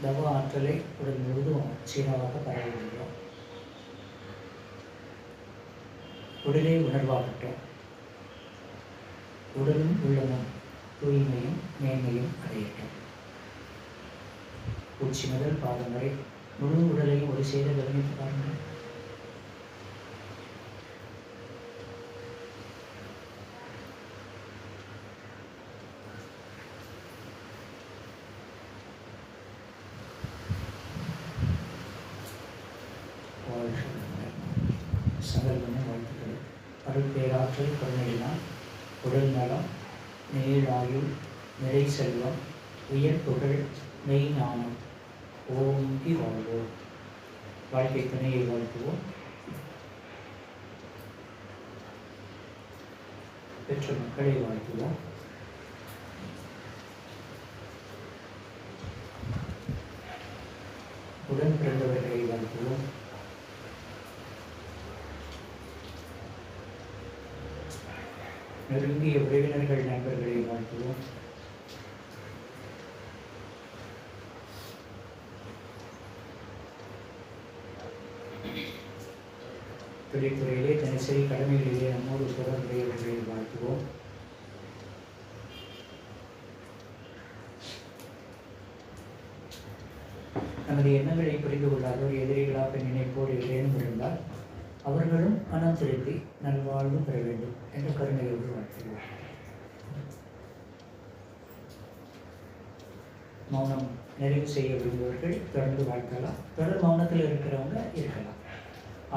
தவ ஆற்றலை உடல் முழுவதும் சீராக பரவுகிறோம். உடலே உணர்வாகட்டும். உடலும் உள்ளமும் தூய்மையும் மேன்மையும் அடையட்டும். உச்சி முதல் பாதம் வரை முழு உடலையும் ஒரு சேர கவனித்து பாருங்கள். சகல்வன வாழ்த்துக்கள். அருட்பேராற்றல் கருணையினால் உடல் நலம், நீளாயுள், நிறை செல்வம், உயர் புகழ், மெய் ஞானம் ஓங்கி வாழ்வோம். வாழ்க்கை துணையை வாழ்த்துவோம். பெற்ற மக்களை வாழ்த்துவோம். உடன் பிறந்தவர்களை வாழ்த்துவோம். நெருங்கிய உறவினர்கள், நண்பர்களை வாழ்த்துவோம். தொழில்துறையிலே தினசரி கடமைகளிலே நம்மோடு தொடர்புடையவர்களை வாழ்த்துவோம். நமது எண்ணங்களை புரிந்து கொள்ளாதோர் எதிரிகளாக நினைப்போர் ஏதேனும் இருந்தால் அவர்களும் மனம் திருப்பி நல்வாழ்வு பெற வேண்டும் என்ற கருணையோடு வாழ்த்துவோம். மௌனம் நிறைவு செய்ய விரும்புவர்கள் தொடர்ந்து வாழ்த்தலாம். தொடர் மௌனத்தில் இருக்கிறவங்க இருக்கலாம்.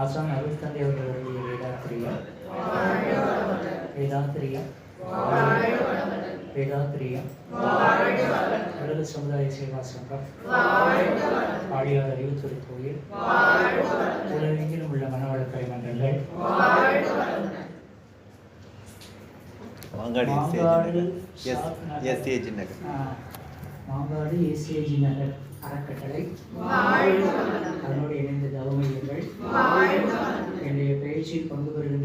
ஆசான் அருள் தந்தை அவர்களுடைய வேதாத்திரியம் வேதாத்திரியம் வேதாத்திரியம் உலக சமுதாய சேவா சங்கம், ஆழியார் அறிவுத்துறை கோயில், உலகெங்கிலும் உள்ள மனவள கலைமன்றங்கள், மாங்காடு எஸ்ஏஜி நகர் அறக்கட்டளை, அதனோடு இணைந்த தவமையங்கள், என்னுடைய பயிற்சியில் பங்கு பெறுகிற